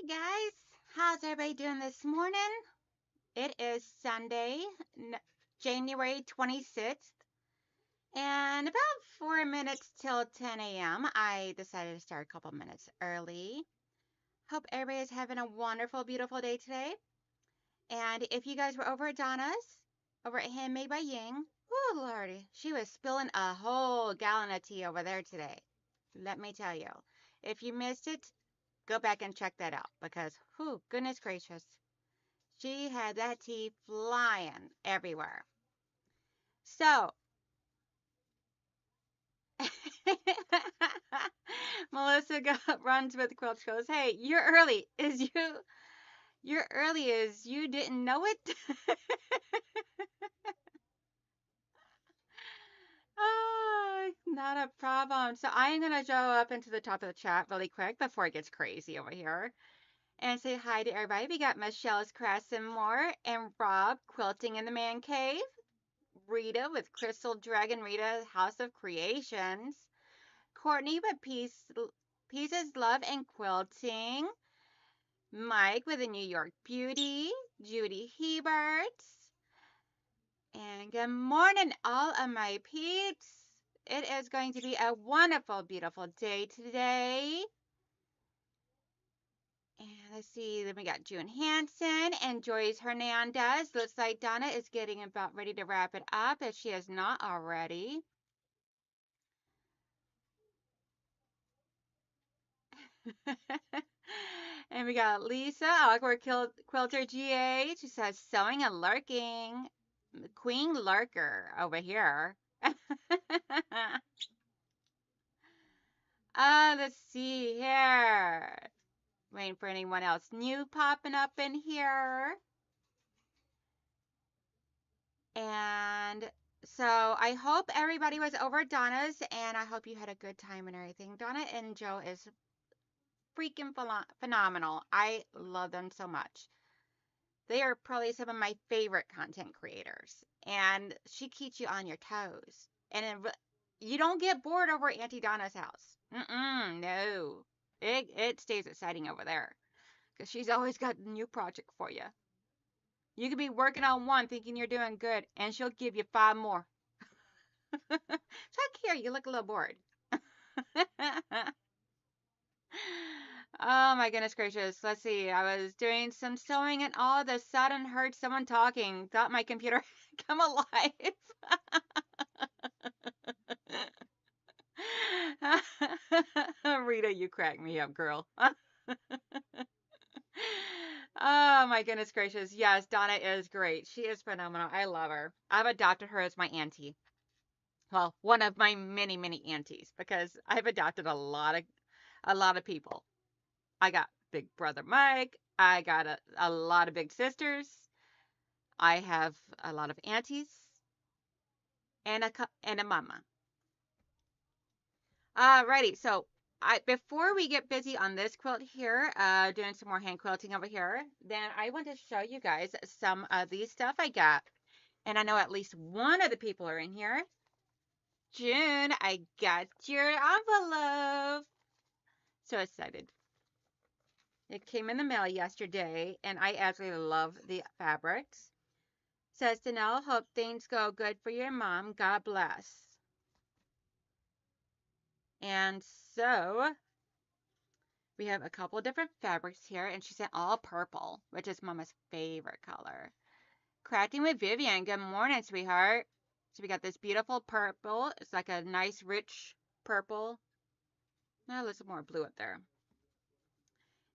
Hey guys, how's everybody doing this morning? It is Sunday, January 26th, and about 4 minutes till 10 a.m. I decided to start a couple minutes early. Hope everybody is having a wonderful, beautiful day today. And if you guys were over at Donna's, over at Handmade by Ying, oh lordy, she was spilling a whole gallon of tea over there today. Let me tell you, if you missed it, go back and check that out because, whew, goodness gracious, she had that tea flying everywhere. So, Melissa runs with the quilt. She goes, "Hey, you're early. You're early? Is you didn't know it?" Oh, not a problem. So I'm gonna go up into the top of the chat really quick before it gets crazy over here and say hi to everybody. We got Michelle's Crafts and More and Rob quilting in the man cave. Rita with Crystal Dragon Rita House of Creations. Courtney with Pieces Love and Quilting. Mike with the New York Beauty. Judy Hebert. And good morning, all of my peeps. It is going to be a wonderful, beautiful day today. And let's see, then we got June Hansen and Joyce Hernandez. Looks like Donna is getting about ready to wrap it up if she is not already. And we got Lisa, Awkward Quilter GA. She says, sewing and lurking. Queen Lurker over here. Let's see here. Waiting for anyone else new popping up in here. And so I hope everybody was over at Donna's and I hope you had a good time and everything. Donna and Joe is freaking phenomenal. I love them so much. They are probably some of my favorite content creators. And she keeps you on your toes. And you don't get bored over at Auntie Donna's house. No. It stays exciting over there. Because she's always got a new project for you. You could be working on one thinking you're doing good, and she'll give you 5 more. Check here, you look a little bored. Oh my goodness gracious. Let's see. I was doing some sewing and all of a sudden heard someone talking. Thought my computer had come alive. Rita, you crack me up, girl. Oh my goodness gracious. Yes, Donna is great. She is phenomenal. I love her. I've adopted her as my auntie. Well, one of my many, many aunties because I've adopted a lot of people. I got Big Brother Mike. I got a lot of big sisters. I have a lot of aunties and a mama. Alrighty, so before we get busy on this quilt here, doing some more hand quilting over here, then I want to show you guys some of the stuff I got. And I know at least one of the people are in here. June, I got your envelope. So excited. It came in the mail yesterday, and I absolutely love the fabrics. Says Danelle, hope things go good for your mom. God bless. And so we have a couple of different fabrics here, and she sent all purple, which is Mama's favorite color. Crafting with Vivian. Good morning, sweetheart. So we got this beautiful purple. It's like a nice, rich purple. Now there's some more blue up there.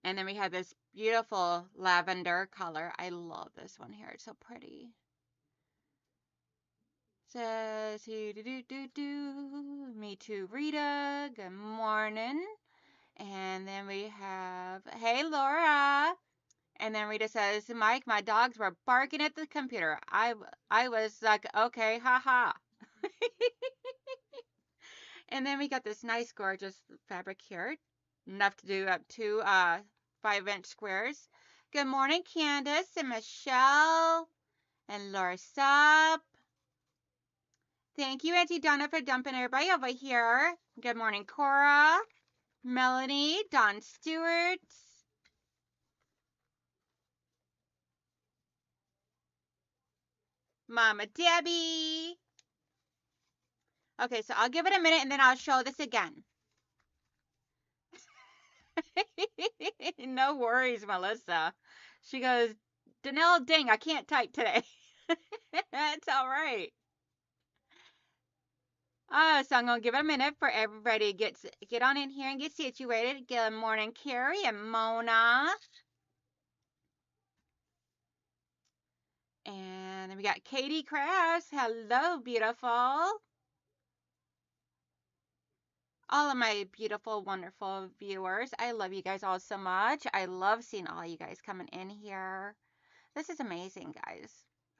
And then we have this beautiful lavender color. I love this one here. It's so pretty. Says, me too, Rita. Good morning. And then we have, hey, Laura. And then Rita says, Mike, my dogs were barking at the computer. I was like, okay, haha. And then we got this nice, gorgeous fabric here. Enough to do up to 5-inch squares. Good morning, Candace and Michelle and Laura Sup. Thank you, Auntie Donna, for dumping everybody over here. Good morning, Cora, Melanie, Don Stewart. Mama Debbie. Okay, so I'll give it a minute and then I'll show this again. No worries, Melissa. She goes, Donnell, dang, I can't type today. That's all right. So I'm gonna give it a minute for everybody to get on in here and get situated. Good morning, Carrie and Mona. And then we got Katie Krause. Hello, beautiful. All of my beautiful, wonderful viewers. I love you guys all so much. I love seeing all you guys coming in here. This is amazing, guys.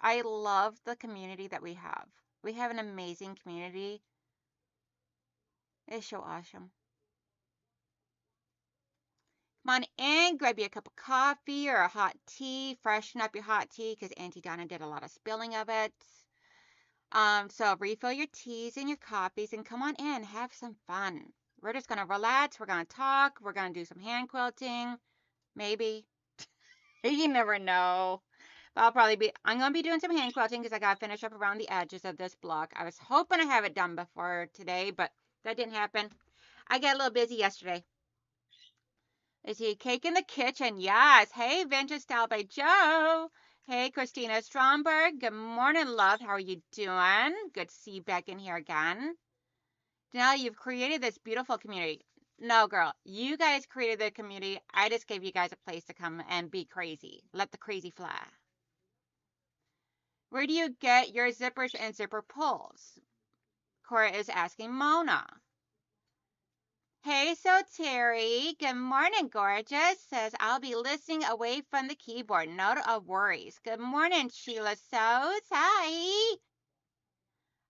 I love the community that we have. We have an amazing community. It's so awesome. Come on in, grab you a cup of coffee or a hot tea. Freshen up your hot tea because Auntie Donna did a lot of spilling of it. So refill your teas and your coffees and come on in, have some fun. We're just gonna relax. We're gonna talk. We're gonna do some hand quilting, maybe. You never know. But I'm gonna be doing some hand quilting because I gotta finish up around the edges of this block. I was hoping to have it done before today, but that didn't happen. I got a little busy yesterday. Is he cake in the kitchen? Yes. Hey, Vintage Style by Joe. Hey, Christina Stromberg. Good morning, love. How are you doing? Good to see you back in here again. Now you've created this beautiful community. No, girl, you guys created the community. I just gave you guys a place to come and be crazy. Let the crazy fly. Where do you get your zippers and zipper pulls? Cora is asking Mona. Hey, so Terry, good morning, gorgeous. Says, I'll be listening away from the keyboard. No worries. Good morning, Sheila Sows. Hi.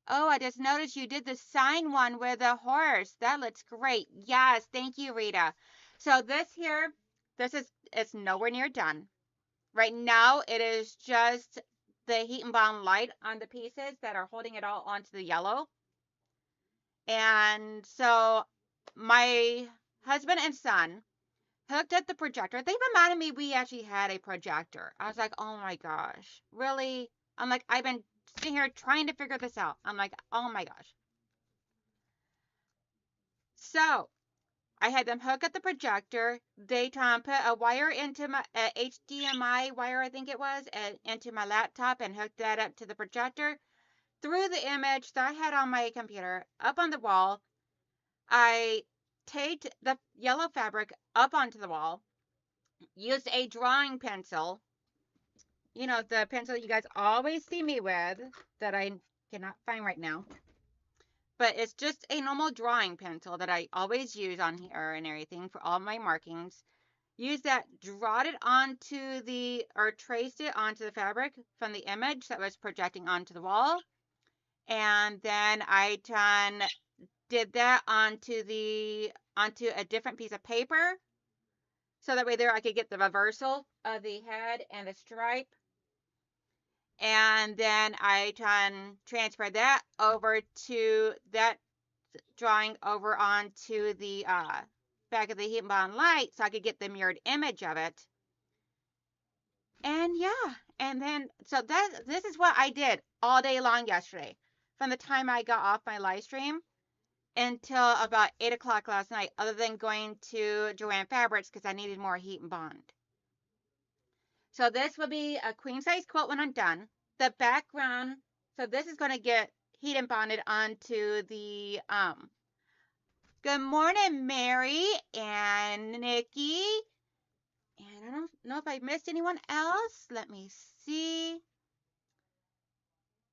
Oh, I just noticed you did the sign one with a horse. That looks great. Yes, thank you, Rita. So it's nowhere near done. Right now, it is just the heat and bond light on the pieces that are holding it all onto the yellow. And so my husband and son hooked up the projector. They reminded me we actually had a projector. I was like, oh my gosh, really? I'm like, I've been sitting here trying to figure this out. I'm like, oh my gosh. So I had them hook up the projector. They put a wire into my HDMI wire, I think it was, into my laptop and hooked that up to the projector. Threw the image that I had on my computer up on the wall. I taped the yellow fabric up onto the wall, used a drawing pencil, the pencil you guys always see me with that I cannot find right now. But it's just a normal drawing pencil that I always use on here and everything for all my markings. Use that, traced it onto the fabric from the image that was projecting onto the wall. And then I did that onto a different piece of paper. So that way there I could get the reversal of the head and the stripe. And then I transfer that over to that drawing over onto the back of the heat and bond light so I could get the mirrored image of it. And yeah, and then so this is what I did all day long yesterday, from the time I got off my live stream until about 8 o'clock last night, other than going to Joann Fabrics because I needed more heat and bond. So this will be a queen size quilt when I'm done. The background, so this is going to get heat and bonded onto the good morning, Mary and Nikki. And I don't know if I missed anyone else. Let me see.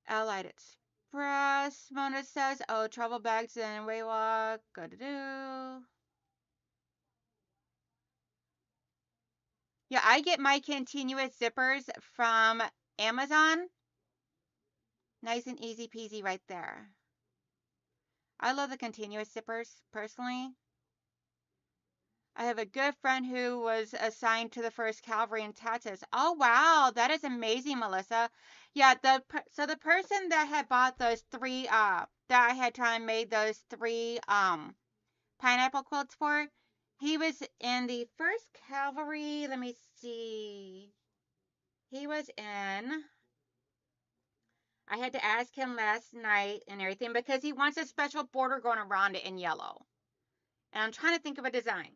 Allied Express. Mona says, oh, travel bags and Waywalk. Good to do. Yeah, I get my continuous zippers from Amazon. Nice and easy peasy right there. I love the continuous zippers, personally. I have a good friend who was assigned to the 1st Cavalry in Texas. Oh, wow. That is amazing, Melissa. Yeah, so the person that had bought those 3, that I had tried and made those 3 pineapple quilts for, he was in the 1st Cavalry. Let me see. He was in I had to ask him last night and everything because he wants a special border going around it in yellow. And I'm trying to think of a design.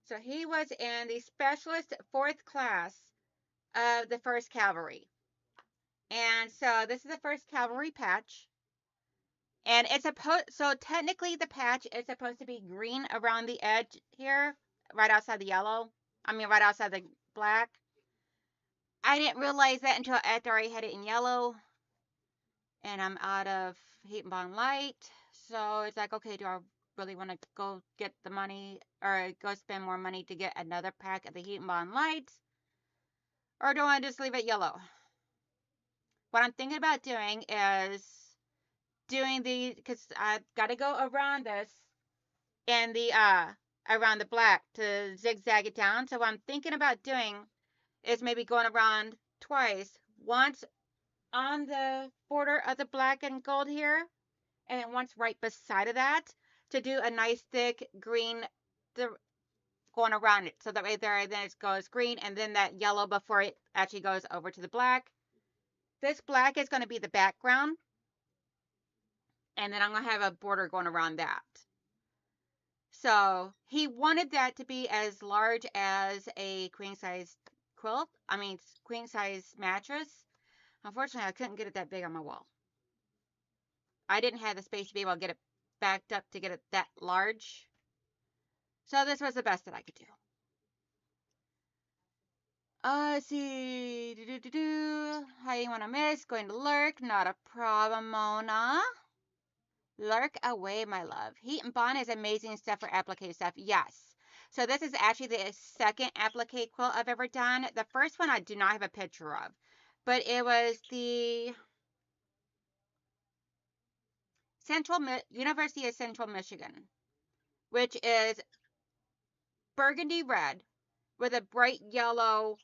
So he was in the specialist 4th class of the 1st Cavalry. And so this is the 1st Cavalry patch. And it's so technically the patch is supposed to be green around the edge here, right outside the yellow. I mean, right outside the black. I didn't realize that until after I had it in yellow. And I'm out of heat and bond light. So it's like, okay, do I really want to go get the money or go spend more money to get another pack of the heat and bond light? Or do I just leave it yellow? What I'm thinking about doing is doing because I've got to go around this and around the black to zigzag it down. So what I'm thinking about doing is maybe going around twice. Once on the border of the black and gold here, and then once right beside of that to do a nice thick green going around it. So that way there, then it goes green, and then that yellow before it actually goes over to the black. This black is going to be the background, and then I'm going to have a border going around that. So he wanted that to be as large as a queen size quilt. I mean, queen size mattress. Unfortunately, I couldn't get it that big on my wall. I didn't have the space to be able to get it backed up to get it that large. So this was the best that I could do. Let's see. How you want to miss? Going to lurk. Not a problem, Mona. Lurk away, my love. Heat and Bond is amazing stuff for applique stuff. Yes. So this is actually the second applique quilt I've ever done. The first one I do not have a picture of. But it was the University of Central Michigan, which is burgundy red with a bright yellow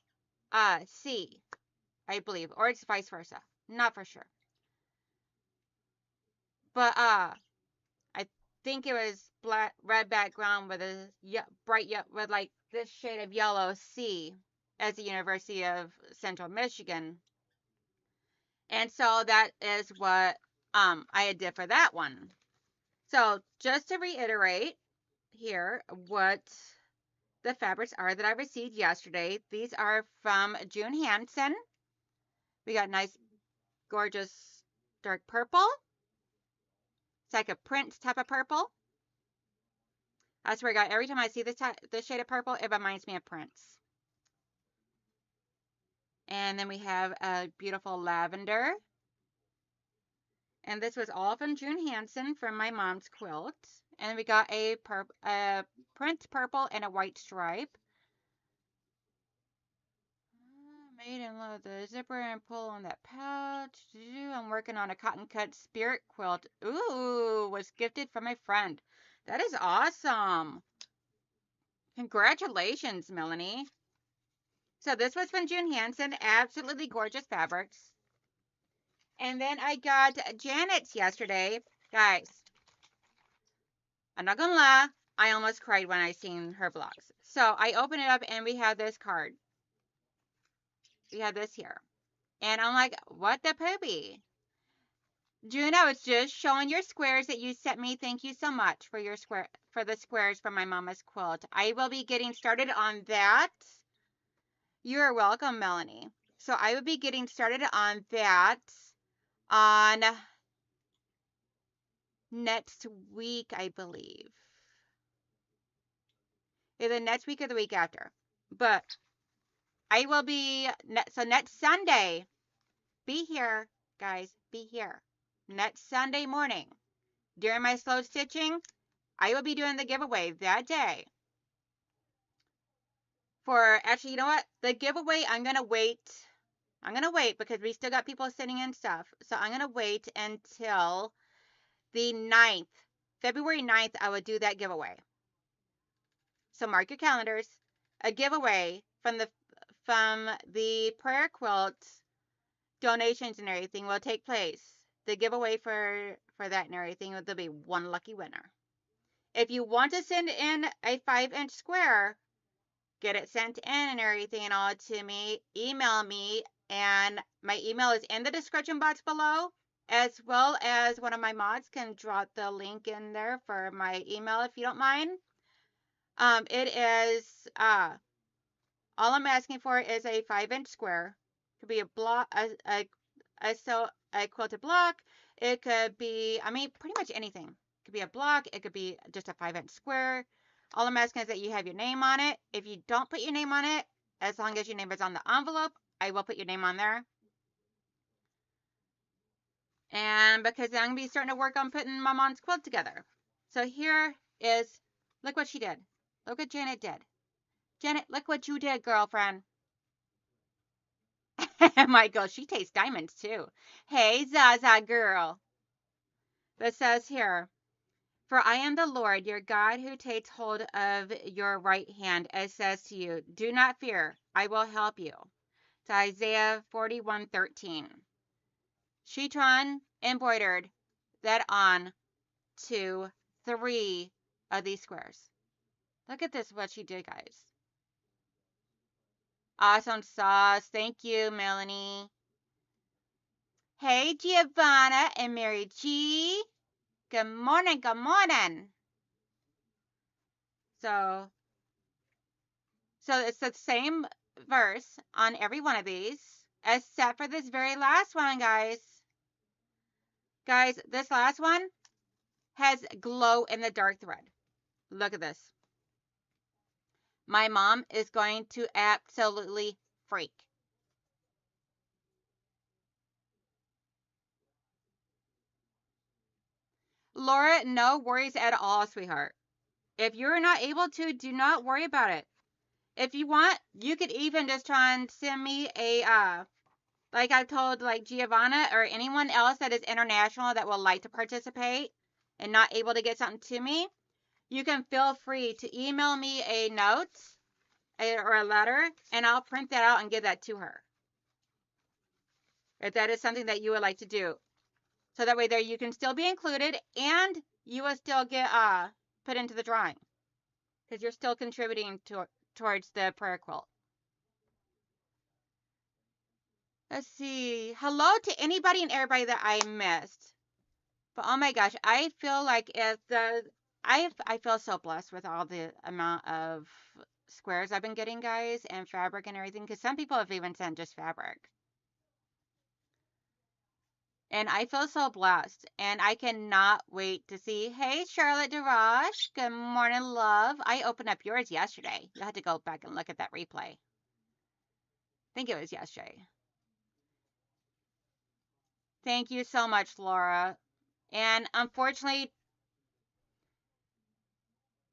C, I believe. Or it's vice versa. Not for sure. But I think it was red background with a bright with like this shade of yellow C as the University of Central Michigan. And so that is what I did for that one. So just to reiterate here what the fabrics are that I received yesterday. These are from June Hansen. We got nice, gorgeous dark purple. It's like a print type of purple. I swear to God, every time I see this shade of purple, it reminds me of Prince. And then we have a beautiful lavender. And this was all from June Hansen from my mom's quilt. And we got a print purple and a white stripe. Made in love the zipper and pull on that pouch. I'm working on a cotton cut spirit quilt. Ooh, was gifted from a friend. That is awesome. Congratulations, Melanie. So this was from June Hansen. Absolutely gorgeous fabrics. And then I got Janet's yesterday. Guys, I'm not gonna lie. I almost cried when I seen her vlogs. So I open it up and we have this card. We have this here. And I'm like, what the poopy? June, I was just showing your squares that you sent me. Thank you so much for the squares from my mama's quilt. I will be getting started on that. You're welcome, Melanie. So I will be getting started on that on next week, I believe. Either next week or the week after. But I will be, so next Sunday, be here, guys, be here. Next Sunday morning, during my slow stitching, I will be doing the giveaway that day. Actually, you know what? The giveaway, I'm going to wait. I'm going to wait because we still got people sending in stuff. So I'm going to wait until the 9th. February 9th, I will do that giveaway. So mark your calendars. A giveaway from the prayer quilt donations and everything will take place. The giveaway for that and everything, there'll be one lucky winner. If you want to send in a 5-inch square, get it sent in and everything and all to me. Email me And my email is in the description box below, as well as one of my mods can drop the link in there for my email if you don't mind. It is all I'm asking for is a 5-inch square. It could be a block, a quilted block. It could be, I mean, pretty much anything. It could be a block. It could be just a 5-inch square. All I'm asking is that you have your name on it. If you don't put your name on it, as long as your name is on the envelope, I will put your name on there. And because I'm going to be starting to work on putting my mom's quilt together. So here is, look what she did. Look what Janet did. Janet, look what you did, girlfriend. Michael, she tastes diamonds too. Hey, Zaza girl. It says here, for I am the Lord, your God, who takes hold of your right hand and says to you, do not fear, I will help you. It's Isaiah 41:13. Shitron embroidered that on to 3 of these squares. Look at this, what she did, guys. Awesome sauce. Thank you, Melanie. Hey, Giovanna and Mary G. Good morning, good morning. So it's the same verse on every one of these, except for this very last one, guys. Guys, this last one has glow in the dark thread. Look at this. My mom is going to absolutely freak. Laura, no worries at all, sweetheart. If you're not able to, do not worry about it. If you want, you could even just try and send me a, like I told like Giovanna or anyone else that is international that will like to participate and not able to get something to me, you can feel free to email me a note or a letter, and I'll print that out and give that to her. If that is something that you would like to do. So that way there you can still be included and you will still get put into the drawing. Because you're still contributing towards the prayer quilt. Let's see. Hello to anybody and everybody that I missed. But oh my gosh, I feel like I feel so blessed with all the amount of squares I've been getting, guys, and fabric and everything. Because some people have even sent just fabric. And I feel so blessed. And I cannot wait to see. Hey, Charlotte DeRoche. Good morning, love. I opened up yours yesterday. You had to go back and look at that replay. I think it was yesterday. Thank you so much, Laura. And unfortunately,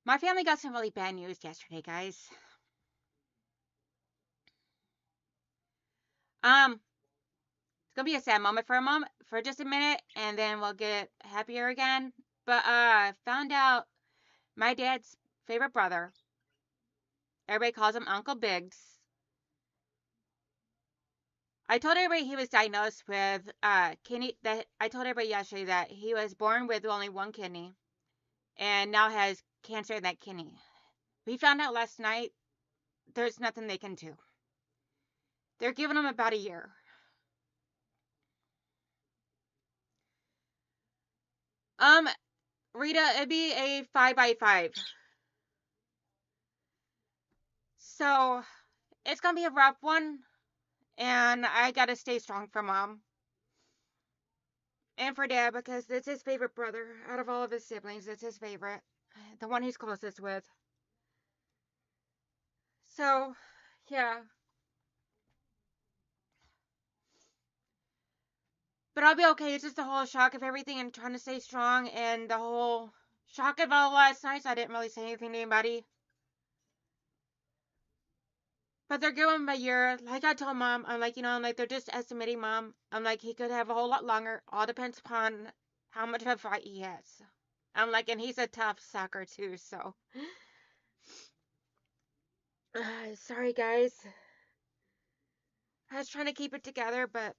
my family got some really bad news yesterday, guys. It's gonna be a sad moment for just a minute, and then we'll get happier again. But I found out my dad's favorite brother. Everybody calls him Uncle Biggs. I told everybody he was diagnosed with kidney. That I told everybody yesterday that he was born with only one kidney, and now has cancer in that kidney. We found out last night. There's nothing they can do. They're giving him about a year. Rita, it'd be a 5x5. So it's gonna be a rough one, and I gotta stay strong for mom and for dad because it's his favorite brother out of all of his siblings. It's his favorite, the one he's closest with. So, yeah. But I'll be okay. It's just the whole shock of everything and trying to stay strong, and the whole shock of all last night. So I didn't really say anything to anybody. But they're giving him a year. Like I told mom, I'm like, I'm like, they're just estimating mom. I'm like, he could have a whole lot longer. All depends upon how much of a fight he has. I'm like, and he's a tough sucker too, so. Sorry, guys. I was trying to keep it together, but.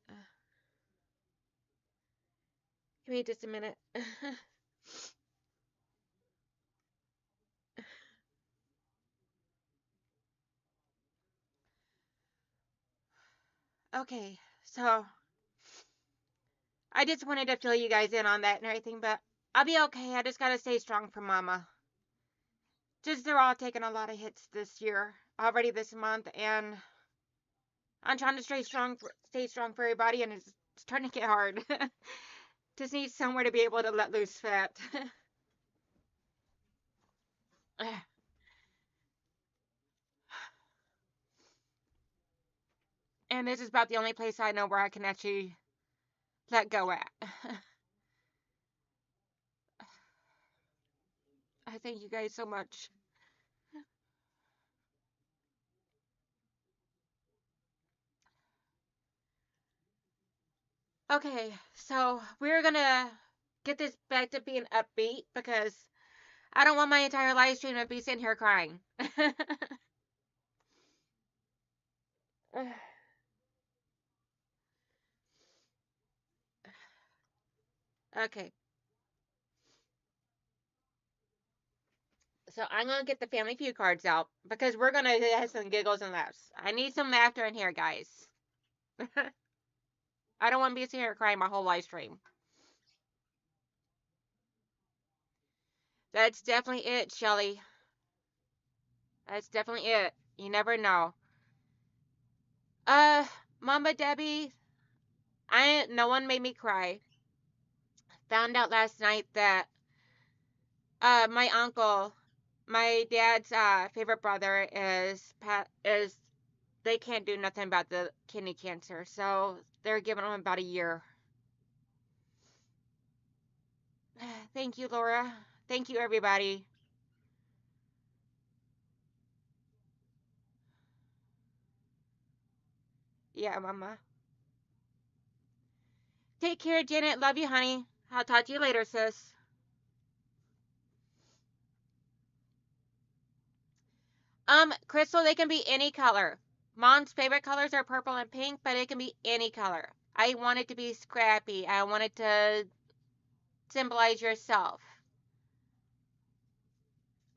Give me just a minute. Okay, so I just wanted to fill you guys in on that and everything, but I'll be okay. I just gotta stay strong for Mama. Just they're all taking a lot of hits this year, already this month, and I'm trying to stay strong for everybody, and it's starting to get hard. Just need somewhere to be able to let loose fat. And this is about the only place I know where I can actually let go at. I thank you guys so much. Okay, so we're gonna get this back to being upbeat because I don't want my entire live stream to be sitting here crying. Okay, so I'm gonna get the Family Feud cards out because we're gonna have some giggles and laughs. I need some laughter in here, guys. I don't want to be sitting here crying my whole live stream. That's definitely it, Shelly. That's definitely it. You never know. Uh, Mama Debbie, I no one made me cry. Found out last night that my uncle, my dad's favorite brother is they can't do nothing about the kidney cancer, so they're giving him about a year. Thank you, Laura. Thank you, everybody. Yeah, Mama. Take care, Janet. Love you, honey. I'll talk to you later, sis. Crystal, they can be any color. Mom's favorite colors are purple and pink, but it can be any color. I want it to be scrappy. I want it to symbolize yourself.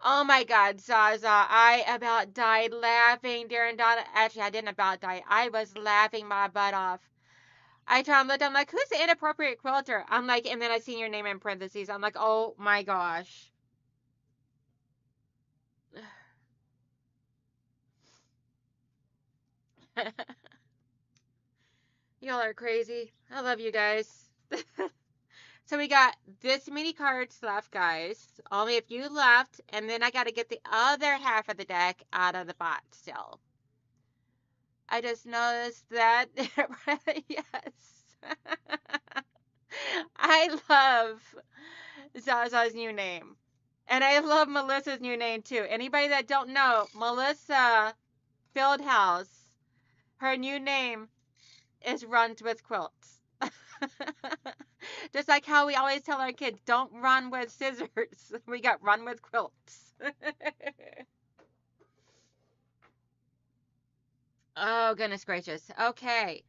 Oh my God, Zaza, I about died laughing during Donna. Actually, I didn't about die. I was laughing my butt off. I try and look, I'm like, who's the inappropriate quilter? I'm like, and then I see your name in parentheses. I'm like, oh my gosh. Y'all are crazy. I love you guys. So we got this many cards left, guys. Only a few left, and then I got to get the other half of the deck out of the bot still. I just noticed that. Yes. I love Zaza's new name. And I love Melissa's new name too. Anybody that don't know, Melissa Fieldhouse, her new name is Runs with Quilts. Just like how we always tell our kids, don't run with scissors. We got run with quilts. Oh, goodness gracious. Okay.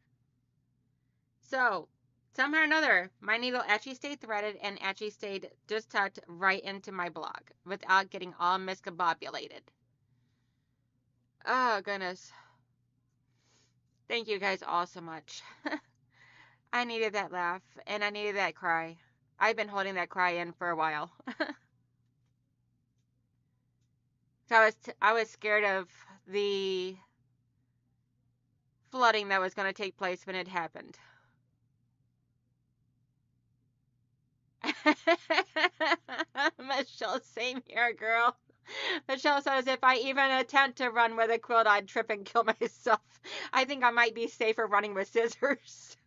So, somehow or another, my needle actually stayed threaded and actually stayed just tucked right into my block without getting all miscombobulated. Oh, goodness. Thank you guys all so much. I needed that laugh and I needed that cry. I've been holding that cry in for a while. So I was scared of the flooding that was going to take place when it happened. Michelle, same here, girl. Michelle says if I even attempt to run with a quilt, I'd trip and kill myself. I think I might be safer running with scissors.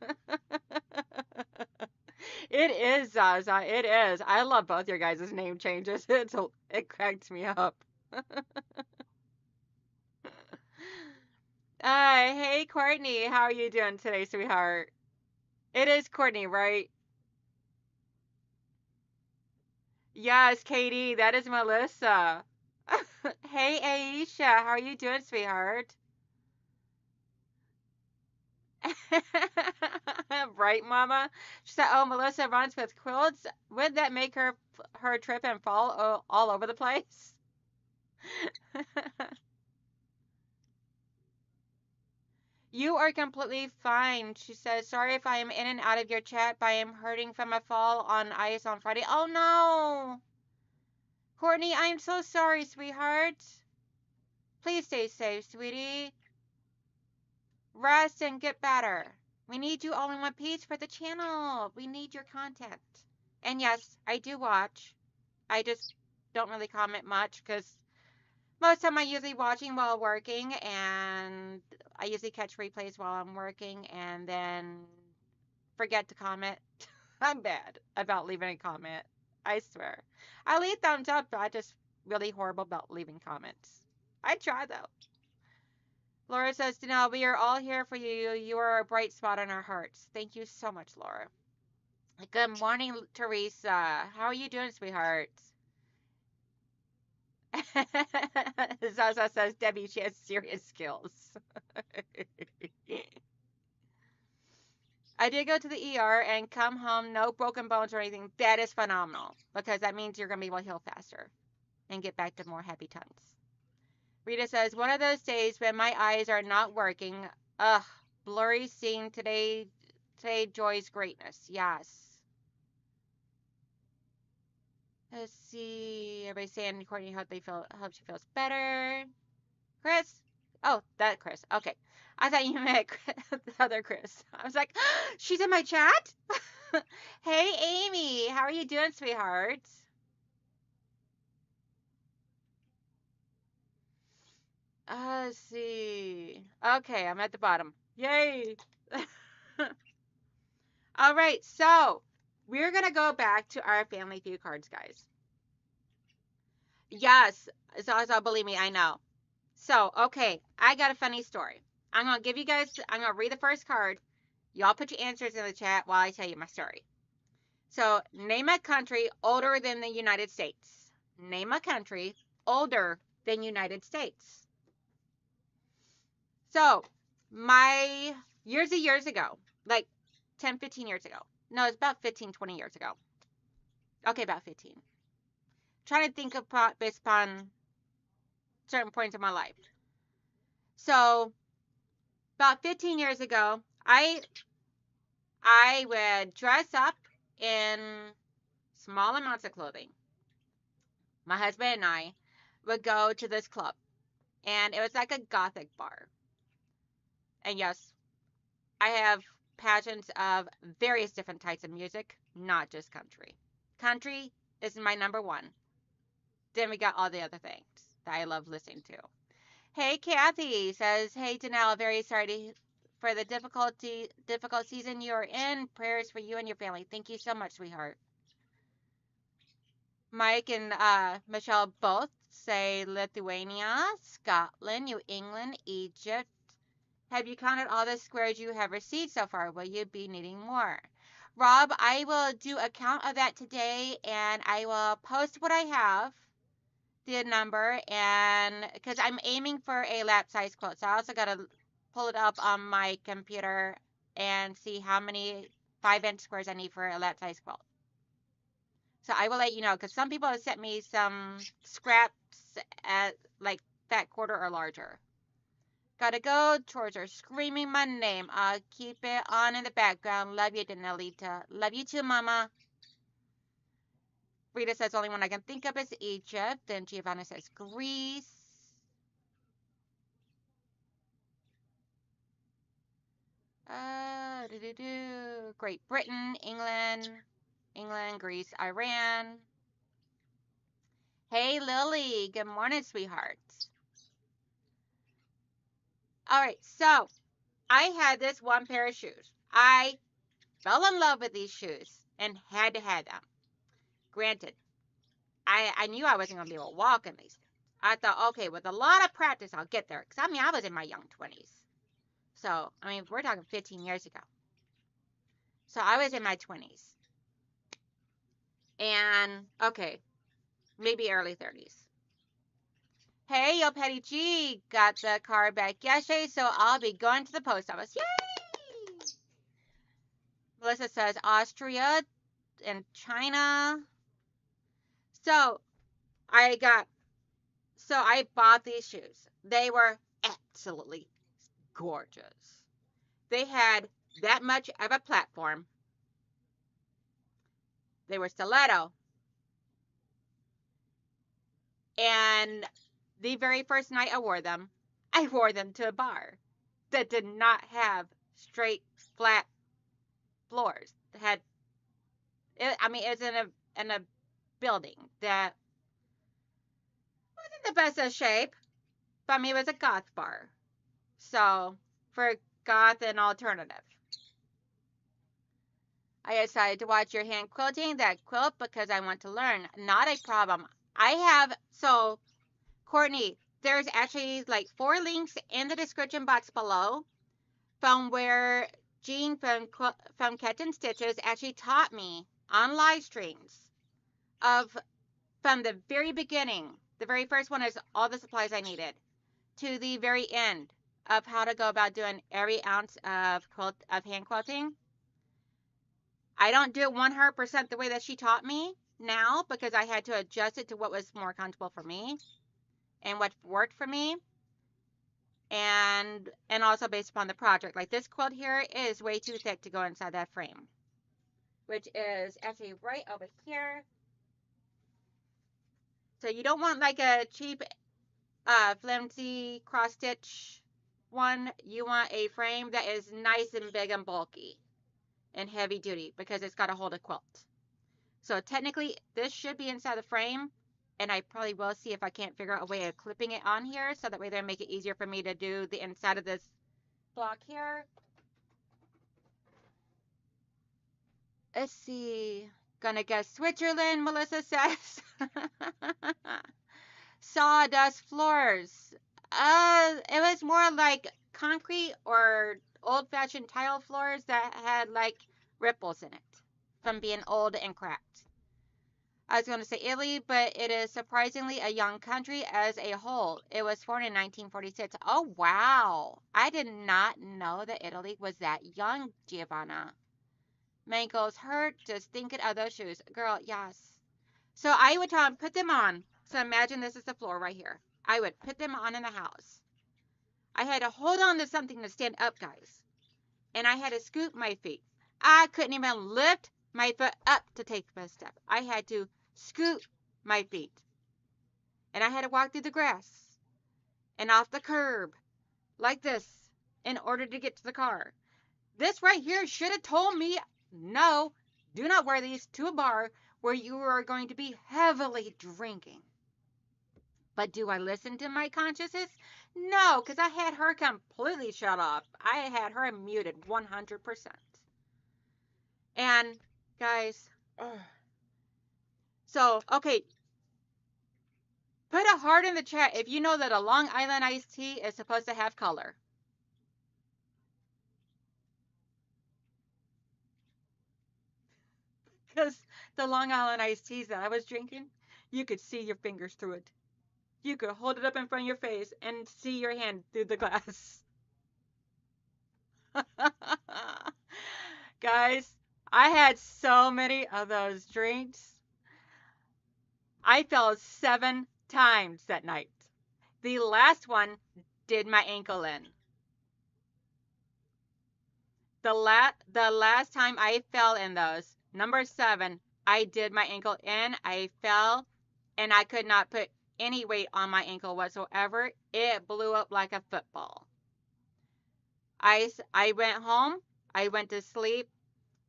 It is, Zaza. It is. I love both your guys' name changes. It cracks me up. Hey, Courtney. How are you doing today, sweetheart? It is Courtney, right? Yes, Katie. That is Melissa. Hey, Aisha. How are you doing, sweetheart? Right, Mama? She said, "Oh, Melissa runs with quilts. Would that make her trip and fall all over the place?" You are completely fine. She says, sorry if I am in and out of your chat, but I am hurting from a fall on ice on Friday. Oh no! Courtney, I'm so sorry, sweetheart. Please stay safe, sweetie. Rest and get better. We need you all in one piece for the channel. We need your content. And yes, I do watch. I just don't really comment much because most of the time I'm usually watching while working, and I usually catch replays while I'm working and then forget to comment. I'm bad about leaving a comment. I swear. I leave thumbs up, but I'm just really horrible about leaving comments. I try though. Laura says, Danelle, we are all here for you. You are a bright spot in our hearts. Thank you so much, Laura. Good morning, Teresa. How are you doing, sweetheart? Zaza says, Debbie, she has serious skills. I did go to the ER and come home, no broken bones or anything. That is phenomenal because that means you're going to be able to heal faster and get back to more happy times. Rita says, one of those days when my eyes are not working. Ugh, blurry seeing today Joy's greatness. Yes. Let's see. Everybody's saying Courtney hope she feels better. Chris? Oh, that Chris. Okay. I thought you meant the other Chris. I was like, she's in my chat? Hey, Amy. How are you doing, sweetheart? Let's see. Okay, I'm at the bottom. Yay. All right, so we're going to go back to our Family Feud cards, guys. Yes. So believe me, I know. So, okay, I got a funny story. I'm going to read the first card. Y'all put your answers in the chat while I tell you my story. So, name a country older than the United States. Name a country older than United States. So, my years ago, like 10, 15 years ago. No, it's about 15, 20 years ago. Okay, about 15. Trying to think of based upon certain points in my life. So, about 15 years ago, I would dress up in small amounts of clothing. My husband and I would go to this club, and it was like a gothic bar. And yes, I have passions of various different types of music, not just country. Country is my number one. Then we got all the other things that I love listening to. Hey, Kathy says, hey, Danelle, very sorry for the difficult season you're in. Prayers for you and your family. Thank you so much, sweetheart. Mike and Michelle both say Lithuania, Scotland, New England, Egypt. Have you counted all the squares you have received so far? Will you be needing more? Rob, I will do a count of that today, and I will post what I have, the number, and because I'm aiming for a lap size quilt. So I also got to pull it up on my computer and see how many 5-inch squares I need for a lap size quilt. So I will let you know, because some people have sent me some scraps at like fat quarter or larger. Gotta go. Chores are screaming my name. I'll keep it on in the background. Love you, Danelita. Love you too, Mama. Rita says only one I can think of is Egypt. Then Giovanna says Greece. Great Britain, England, Greece, Iran. Hey, Lily. Good morning, sweetheart. All right, so I had this one pair of shoes. I fell in love with these shoes and had to have them. Granted, I knew I wasn't going to be able to walk in these. I thought, okay, with a lot of practice, I'll get there. Because, I mean, I was in my young 20s. So, I mean, we're talking 15 years ago. So, I was in my 20s. And, okay, maybe early 30s. Hey, yo, Petty G got the car back yesterday, so I'll be going to the post office. Yay! Melissa says Austria and China. So, I bought these shoes. They were absolutely gorgeous. They had that much of a platform. They were stiletto. And the very first night I wore them to a bar that did not have straight, flat floors. It had, I mean, it was in a building that wasn't the best of shape, but I mean, it was a goth bar. So, for goth and alternative, I decided to watch your hand quilting that quilt because I want to learn. Not a problem. I have, so Courtney, there's actually like 4 links in the description box below from where Jean from Catching Stitches actually taught me on live streams of from the very beginning. The very first one is all the supplies I needed to the very end of how to go about doing every ounce of hand quilting. I don't do it 100% the way that she taught me now because I had to adjust it to what was more comfortable for me and what worked for me, and also based upon the project. Like this quilt here is way too thick to go inside that frame, which is actually right over here. So you don't want like a cheap flimsy cross stitch one. You want a frame that is nice and big and bulky and heavy duty because it's got to hold a quilt. So technically this should be inside the frame, and I probably will see if I can't figure out a way of clipping it on here so that way they'll make it easier for me to do the inside of this block here. Let's see. Gonna guess Switzerland, Melissa says. Sawdust floors. It was more like concrete or old-fashioned tile floors that had like ripples in it from being old and cracked. I was going to say Italy, but it is surprisingly a young country as a whole. It was formed in 1946. Oh, wow. I did not know that Italy was that young, Giovanna. My ankles hurt just thinking of those shoes. Girl, yes. So I would tell them, put them on. So imagine this is the floor right here. I would put them on in the house. I had to hold on to something to stand up, guys. And I had to scoop my feet. I couldn't even lift my foot up to take a step. I had to scoop my feet. And I had to walk through the grass and off the curb like this in order to get to the car. This right here should have told me, no, do not wear these to a bar where you are going to be heavily drinking. But do I listen to my consciences? No, because I had her completely shut off. I had her muted 100%. And guys, so, okay, put a heart in the chat if you know that a Long Island iced tea is supposed to have color. Because the Long Island iced teas that I was drinking, you could see your fingers through it. You could hold it up in front of your face and see your hand through the glass. Guys, I had so many of those drinks. I fell 7 times that night. The last one did my ankle in. The last time I fell in those, number 7, I did my ankle in. I fell, and I could not put any weight on my ankle whatsoever. It blew up like a football. I went home. I went to sleep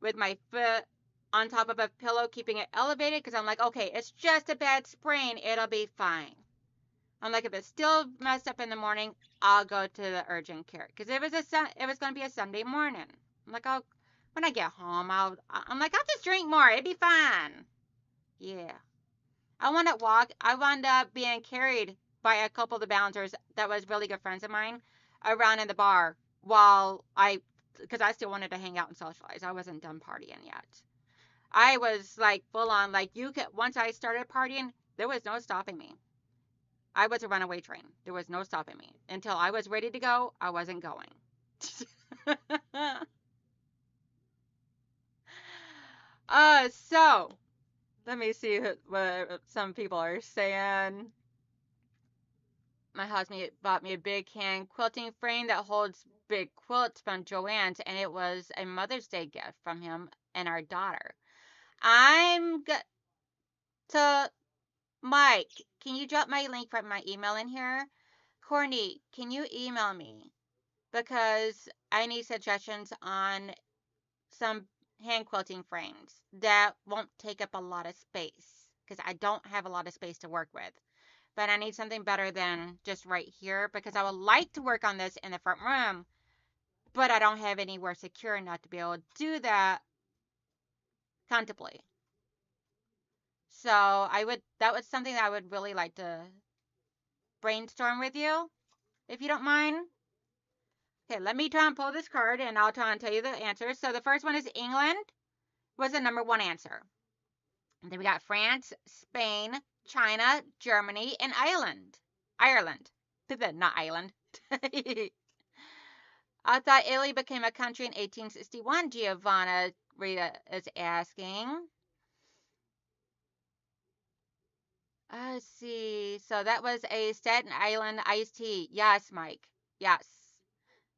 with my foot on top of a pillow, keeping it elevated because I'm like, okay, it's just a bad sprain. It'll be fine. I'm like, if it's still messed up in the morning, I'll go to the urgent care because it was going to be a Sunday morning. I'm like, when I get home, I'll just drink more. It'd be fine. Yeah. I wound up being carried by a couple of the bouncers that was really good friends of mine around in the bar because I still wanted to hang out and socialize. I wasn't done partying yet. I was like full on, like once I started partying, there was no stopping me. I was a runaway train. There was no stopping me. Until I was ready to go, I wasn't going. So let me see what some people are saying. My husband bought me a big hand quilting frame that holds big quilt from Joann's, and it was a Mother's Day gift from him and our daughter. I'm good. So, Mike, can you drop my link from my email in here? Courtney, can you email me? Because I need suggestions on some hand quilting frames that won't take up a lot of space. Because I don't have a lot of space to work with. But I need something better than just right here. Because I would like to work on this in the front room. But I don't have anywhere secure enough to be able to do that comfortably. So that was something that I would really like to brainstorm with you, if you don't mind. Okay, let me try and pull this card and I'll try and tell you the answers. So the first one is England was the number one answer. And then we got France, Spain, China, Germany, and Ireland. Ireland. Not Ireland. I thought Italy became a country in 1861, Giovanna Rita is asking. Let's see. So that was a Staten Island iced tea. Yes, Mike. Yes.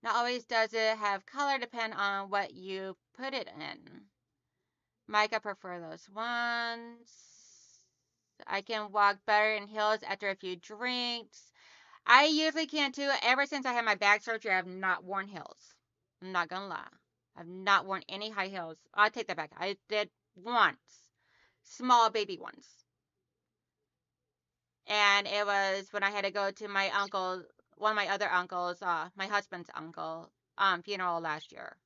Not always does it have color, depend on what you put it in. Mike, I prefer those ones. I can walk better in heels after a few drinks. I usually can too. Ever since I had my back surgery, I have not worn heels. I'm not gonna lie. I've not worn any high heels. I'll take that back. I did once. Small baby ones. And it was when I had to go to my uncle, one of my other uncles, my husband's uncle, funeral last year.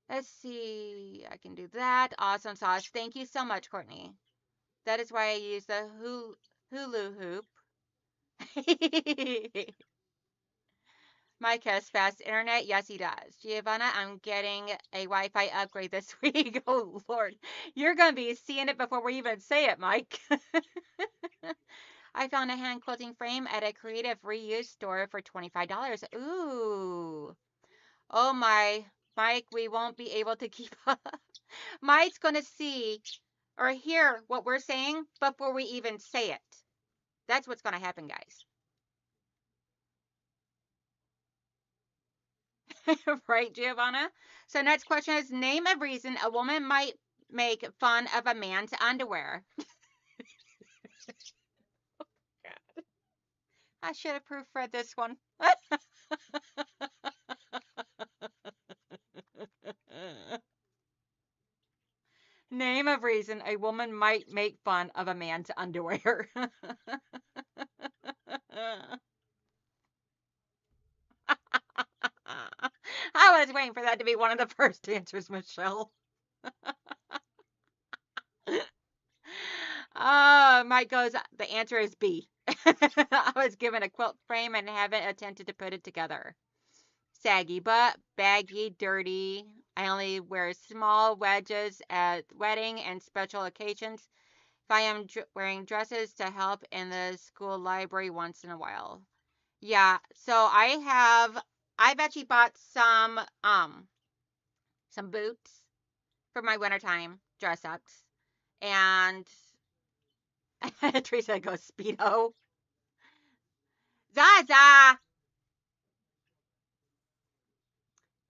Let's see. I can do that. Awesome sauce. Thank you so much, Courtney. That is why I use the Hulu hoop. Mike has fast internet. Yes, he does. Giovanna, I'm getting a Wi-Fi upgrade this week. Oh, Lord. You're going to be seeing it before we even say it, Mike. I found a hand quilting frame at a creative reuse store for $25. Ooh. Oh, my. Mike, we won't be able to keep up. Mike's going to see or hear what we're saying before we even say it. That's what's going to happen, guys. Right, Giovanna? So next question is, name a reason a woman might make fun of a man's underwear. I should have proofread this one. Name a reason a woman might make fun of a man's underwear. I was waiting for that to be one of the first answers, Michelle. Mike goes, the answer is B. I was given a quilt frame and haven't attempted to put it together. Saggy butt, baggy, dirty. I only wear small wedges at wedding and special occasions. If I am wearing dresses to help in the school library once in a while. Yeah, so I've actually bought some boots for my wintertime dress ups. And Teresa goes, Speedo. Zaza!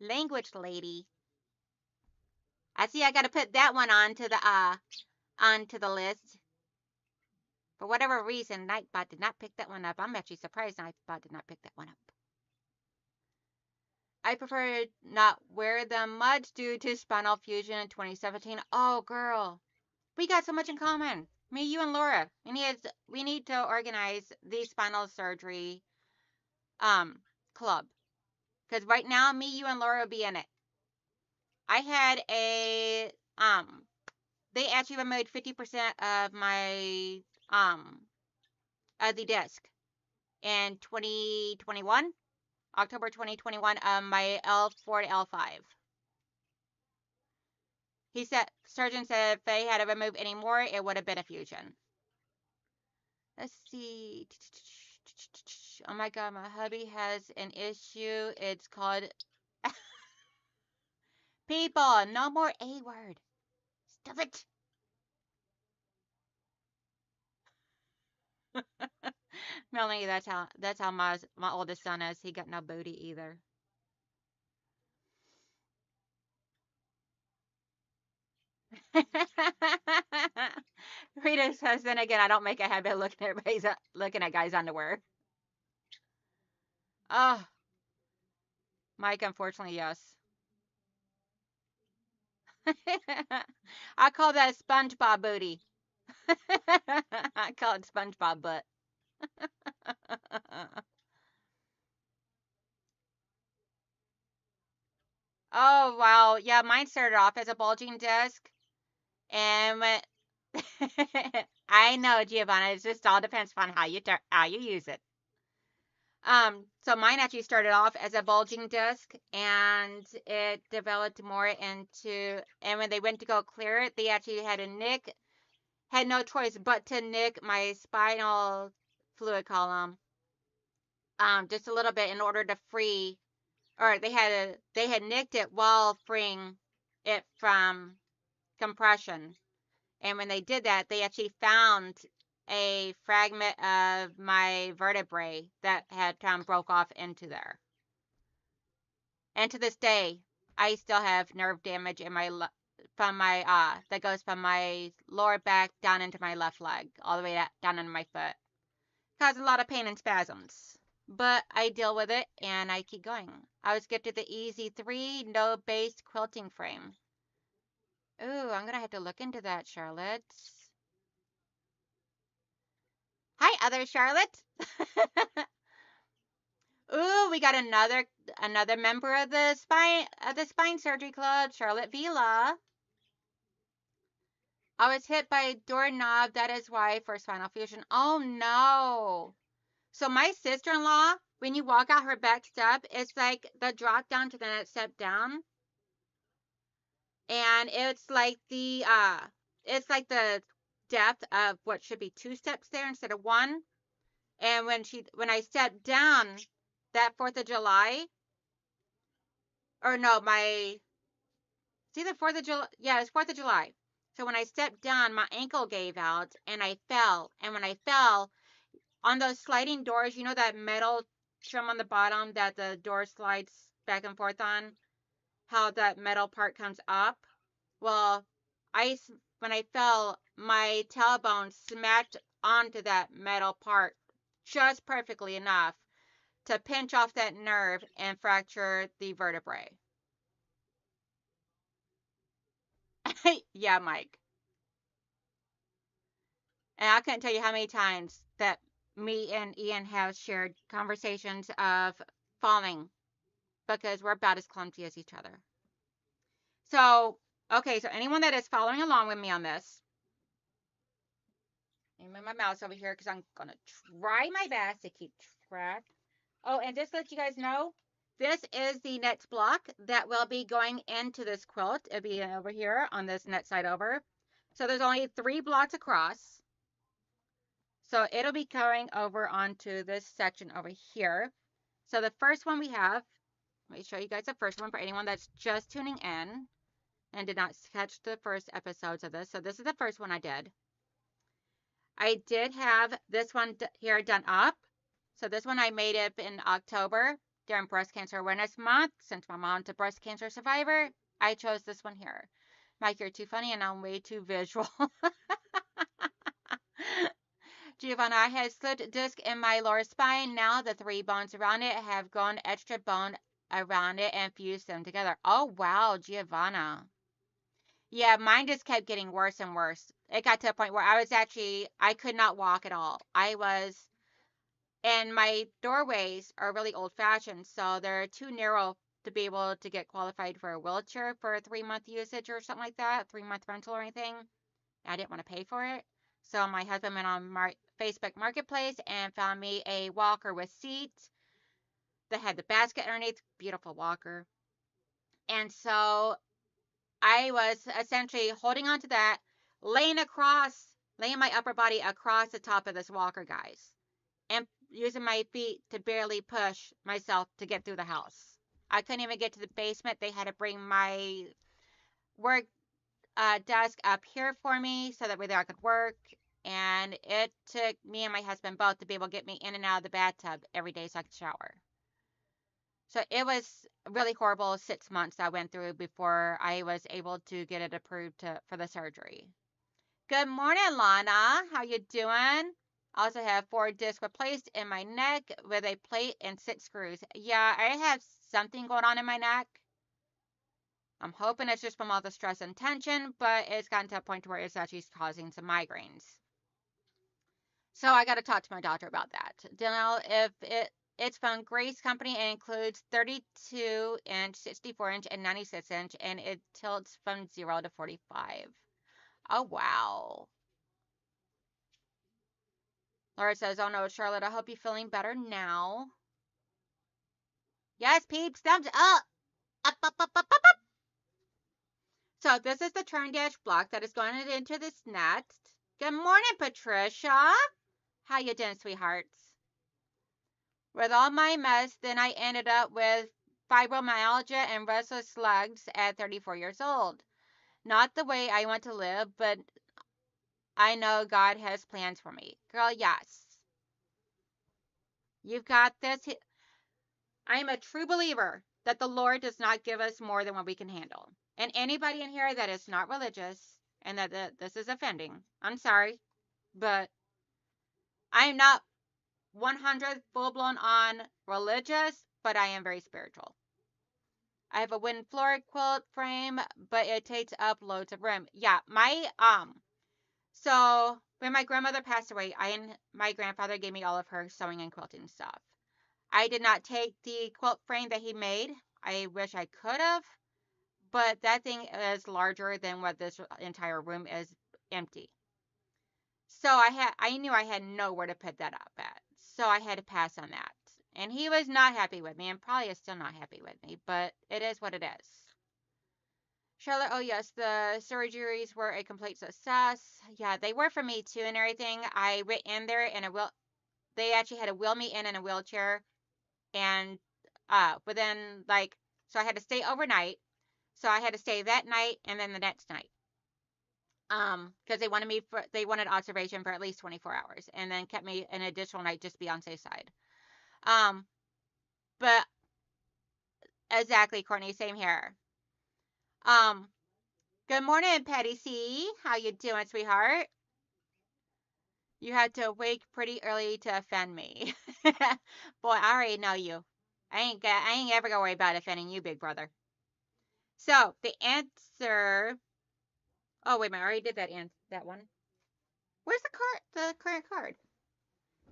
Language lady. I see I gotta put that one onto the list. For whatever reason, Nightbot did not pick that one up. I'm actually surprised Nightbot did not pick that one up. I prefer not wear them much due to spinal fusion in 2017. Oh, girl. We got so much in common. Me, you, and Laura. We need to organize the spinal surgery club. Because right now, me, you, and Laura will be in it. I had they actually removed 50% of my of the disc in 2021, October 2021, my L4 to L5. Surgeon said if they had to remove any more, it would have been a fusion. Let's see. Oh my God, my hubby has an issue. It's called people. No more A word. Stop it. Melanie, that's how my oldest son is. He got no booty either. Rita says, then again, I don't make a habit of looking at guys' underwear. Oh, Mike, unfortunately, yes. I call that SpongeBob booty. I call it SpongeBob butt. Oh, wow. Yeah, mine started off as a bulging disc. And when I know, Giovanna, it just all depends upon how you use it. So mine actually started off as a bulging disc, and it developed more into. And when they went to go clear it, they actually had no choice but to nick my spinal fluid column, just a little bit in order to free, or they had nicked it while freeing it from compression. And when they did that, they actually found a fragment of my vertebrae that had kind of broke off into there. And to this day, I still have nerve damage in from my that goes from my lower back down into my left leg, all the way down into my foot. Causes a lot of pain and spasms. But I deal with it and I keep going. I was gifted the Easy 3 no base quilting frame. Ooh, I'm gonna have to look into that, Charlotte. Hi, other Charlotte. Ooh, we got another member of the spine surgery club, Charlotte Vila. I was hit by a doorknob. That is why for spinal fusion. Oh no. So my sister-in-law, when you walk out her back step, it's like the drop down to the next step down, and it's like the depth of what should be two steps there instead of one. And when I stepped down that 4th of July, or no, it's either 4th of July, yeah, it's 4th of July. So when I stepped down, my ankle gave out and I fell. And when I fell on those sliding doors, you know that metal trim on the bottom that the door slides back and forth on, how that metal part comes up? Well, I when I fell, my tailbone smacked onto that metal part just perfectly enough to pinch off that nerve and fracture the vertebrae. Yeah, Mike. And I couldn't tell you how many times that me and Ian have shared conversations of falling because we're about as clumsy as each other. So, okay, so anyone that is following along with me on this, let me move my mouse over here because I'm going to try my best to keep track. Oh, and just to let you guys know, this is the next block that will be going into this quilt. It'll be over here on this next side over. So there's only 3 blocks across. So it'll be going over onto this section over here. So the first one we have, let me show you guys the first one for anyone that's just tuning in and did not catch the first episodes of this. So this is the first one I did. I did have this one here done up. So this one I made up in October during Breast Cancer Awareness Month. Since my mom's a breast cancer survivor, I chose this one here. Mike, you're too funny and I'm way too visual. Giovanna, I had slipped disc in my lower spine. Now the 3 bones around it have grown extra bone around it and fused them together. Oh, wow, Giovanna. Yeah, mine just kept getting worse and worse. It got to a point where I could not walk at all. And my doorways are really old fashioned, so they're too narrow to be able to get qualified for a wheelchair for a 3-month usage or something like that, 3-month rental or anything. I didn't want to pay for it. So my husband went on Facebook Marketplace and found me a walker with seats that had the basket underneath. Beautiful walker. And so I was essentially holding onto that, laying my upper body across the top of this walker, guys, and using my feet to barely push myself to get through the house. I couldn't even get to the basement. They had to bring my work desk up here for me so that way there I could work. And it took me and my husband both to be able to get me in and out of the bathtub every day so I could shower. So it was really horrible 6 months I went through before I was able to get it approved for the surgery. Good morning, Lana. How you doing? I also have 4 discs replaced in my neck with a plate and 6 screws. Yeah, I have something going on in my neck. I'm hoping it's just from all the stress and tension, but it's gotten to a point where it's actually causing some migraines. So I got to talk to my doctor about that. Donnell, if it's from Grace Company and includes 32 inch, 64 inch, and 96 inch, and it tilts from 0 to 45. Oh, wow. Laura says, oh no, Charlotte, I hope you're feeling better now. Yes, peeps, thumbs up. Up, up, up, up, up, up. So this is the turn dash block that is going into this next. Good morning, Patricia. How you doing, sweethearts? With all my mess, then I ended up with fibromyalgia and restless legs at 34 years old. Not the way I want to live, but I know God has plans for me. Girl, yes. You've got this. I am a true believer that the Lord does not give us more than what we can handle. And anybody in here that is not religious and that this is offending, I'm sorry, but I am not 100 full-blown on religious, but I am very spiritual. I have a wooden floor quilt frame, but it takes up loads of room. Yeah, so when my grandmother passed away, my grandfather gave me all of her sewing and quilting stuff. I did not take the quilt frame that he made. I wish I could have, but that thing is larger than what this entire room is empty. So I knew I had nowhere to put that up at. So I had to pass on that. And he was not happy with me, and probably is still not happy with me, but it is what it is. Charlotte, oh yes, the surgeries were a complete success. Yeah, they were for me too and everything. I went in there in they actually had to wheel me in a wheelchair, and within so I had to stay overnight. So I had to stay that night and then the next night. Because they wanted observation for at least 24 hours, and then kept me an additional night just to be on safe side. But exactly, Courtney, same here. Good morning, Patty C. How you doing, sweetheart? You had to wake pretty early to offend me. Boy, I already know you. I ain't ever gonna worry about offending you, big brother. So the answer. Oh wait a minute, I already did that one. Where's the card? The current card.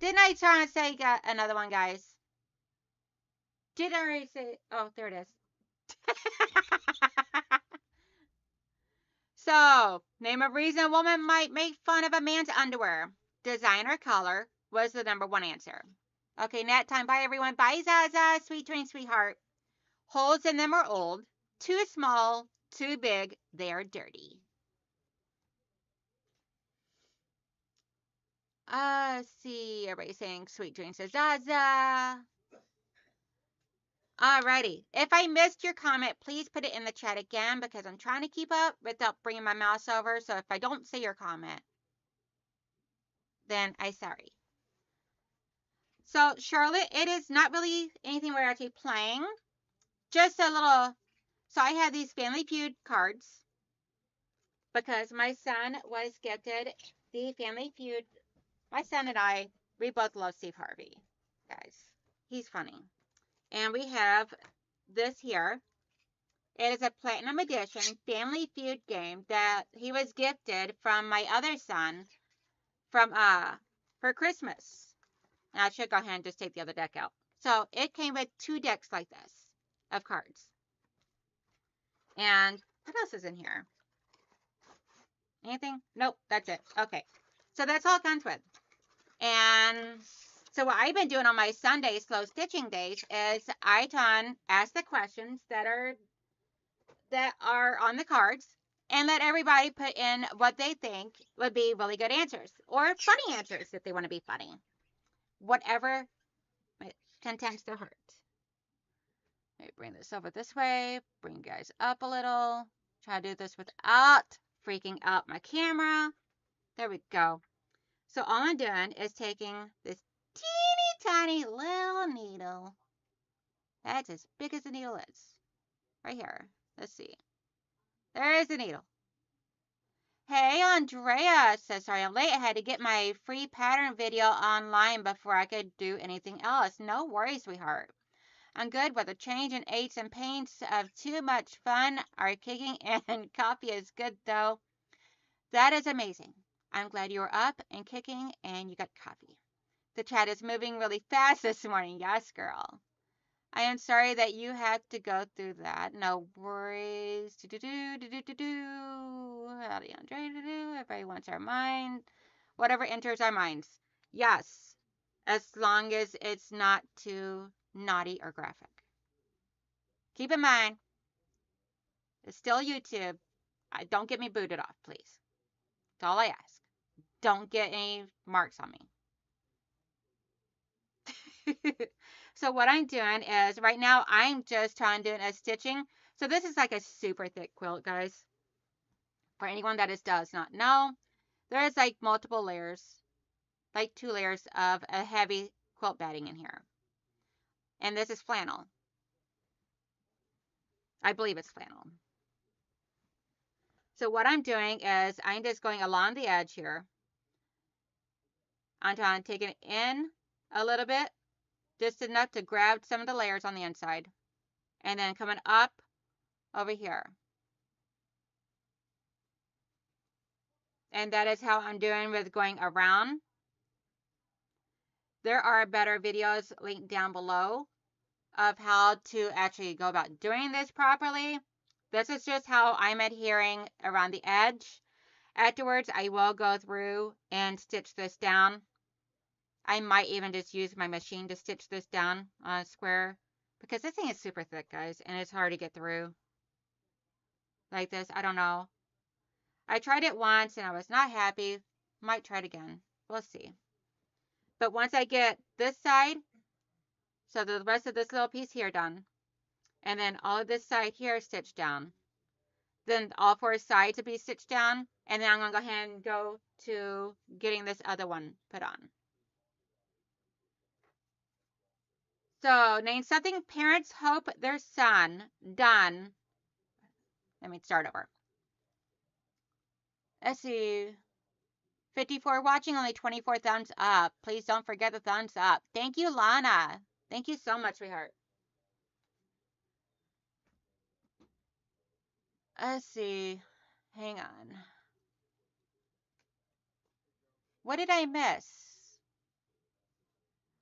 Didn't I try to say another one, guys? Did I already say? Oh, there it is. So, name of reason a woman might make fun of a man's underwear. Design or color was the number 1 answer. Okay, nap time. Bye, everyone. Bye, Zaza. Sweet dreams, sweetheart. Holes in them are old. Too small. Too big. They're dirty. See. Everybody saying sweet dreams to Zaza. Alrighty. If I missed your comment, please put it in the chat again because I'm trying to keep up without bringing my mouse over. So if I don't see your comment, then I'm sorry. So Charlotte, it is not really anything we're actually playing. Just a little. So I have these Family Feud cards because my son was gifted the Family Feud. My son and I, we both love Steve Harvey, guys. He's funny. And we have this here. It is a Platinum Edition Family Feud game that he was gifted from my other son for Christmas. And I should go ahead and just take the other deck out. So it came with 2 decks like this of cards. And what else is in here? Anything? Nope, that's it. Okay. So that's all it comes with. And so what I've been doing on my Sunday slow stitching days is I ask the questions that are on the cards and let everybody put in what they think would be really good answers or funny answers if they want to be funny. Whatever contents their heart. Let me bring this over this way. Bring you guys up a little. Try to do this without freaking out my camera. There we go. So all I'm doing is taking this teeny tiny little needle. That's as big as the needle is. Right here. Let's see. There's the needle. Hey, Andrea says, sorry I'm late. I had to get my free pattern video online before I could do anything else. No worries, sweetheart. I'm good, but the change in aches and pains of too much fun are kicking in. Coffee is good, though. That is amazing. I'm glad you are up and kicking and you got coffee. The chat is moving really fast this morning. Yes, girl. I am sorry that you had to go through that. No worries. Everybody wants our mind. Whatever enters our minds. Yes. As long as it's not too naughty or graphic. Keep in mind, it's still YouTube. Don't get me booted off, please. That's all I ask. Don't get any marks on me. So what I'm doing is right now I'm just trying to do a stitching. So this is like a super thick quilt, guys. For anyone that does not know, there's like multiple layers, like 2 layers of a heavy quilt batting in here. And this is flannel. I believe it's flannel. So what I'm doing is I'm just going along the edge here. I'm trying to take it in a little bit, just enough to grab some of the layers on the inside. And then coming up over here. And that is how I'm doing with going around. There are better videos linked down below of how to actually go about doing this properly. This is just how I'm adhering around the edge. Afterwards, I will go through and stitch this down. I might even just use my machine to stitch this down on a square because this thing is super thick, guys, and it's hard to get through like this. I don't know. I tried it once and I was not happy. Might try it again. We'll see. But once I get this side, so the rest of this little piece here done, and then all of this side here stitched down, then all 4 sides will be stitched down, and then I'm going to go ahead and go to getting this other one put on. So, name something parents hope their son done. Let me start over. Let's see. 54 watching, only 24 thumbs up. Please don't forget the thumbs up. Thank you, Lana. Thank you so much, sweetheart. Let's see. Hang on. What did I miss?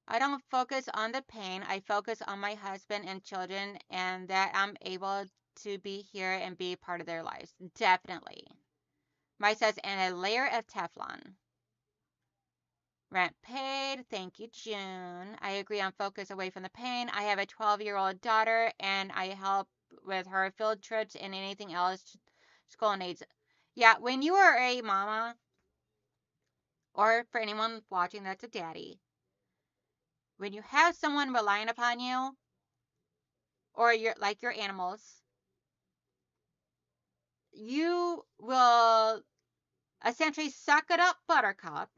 I don't focus on the pain. I focus on my husband and children and that I'm able to be here and be part of their lives. Definitely. Mike says, and a layer of Teflon. Rent paid. Thank you, June. I agree on focus away from the pain. I have a 12-year-old daughter and I help with her field trips and anything else school needs. Yeah, when you are a mama, or for anyone watching that's a daddy, when you have someone relying upon you, or your animals, you will essentially suck it up, buttercup,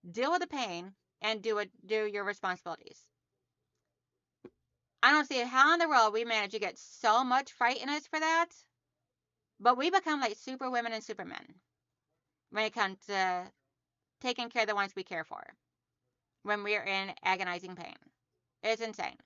deal with the pain, and do your responsibilities. I don't see how in the world we manage to get so much fight in us for that, but we become like super women and supermen when it comes to taking care of the ones we care for when we're in agonizing pain. It's insane.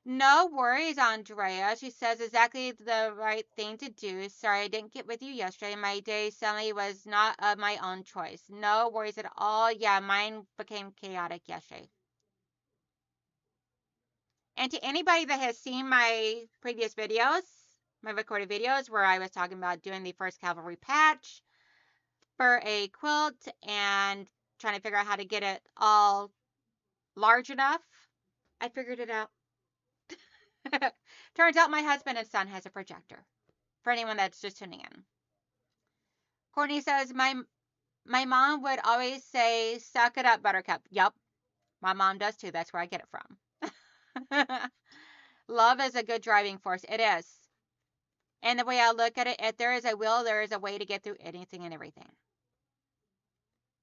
No worries, Andrea. She says exactly the right thing to do. Sorry I didn't get with you yesterday. My day suddenly was not of my own choice. No worries at all. Yeah, mine became chaotic yesterday. And to anybody that has seen my previous videos, my recorded videos where I was talking about doing the first cavalry patch for a quilt and trying to figure out how to get it all large enough, I figured it out. Turns out my husband and son has a projector. For anyone that's just tuning in. Courtney says, my mom would always say, suck it up, buttercup. Yup, my mom does too. That's where I get it from. Love is a good driving force. It is. And the way I look at it, if there is a will, there is a way to get through anything and everything.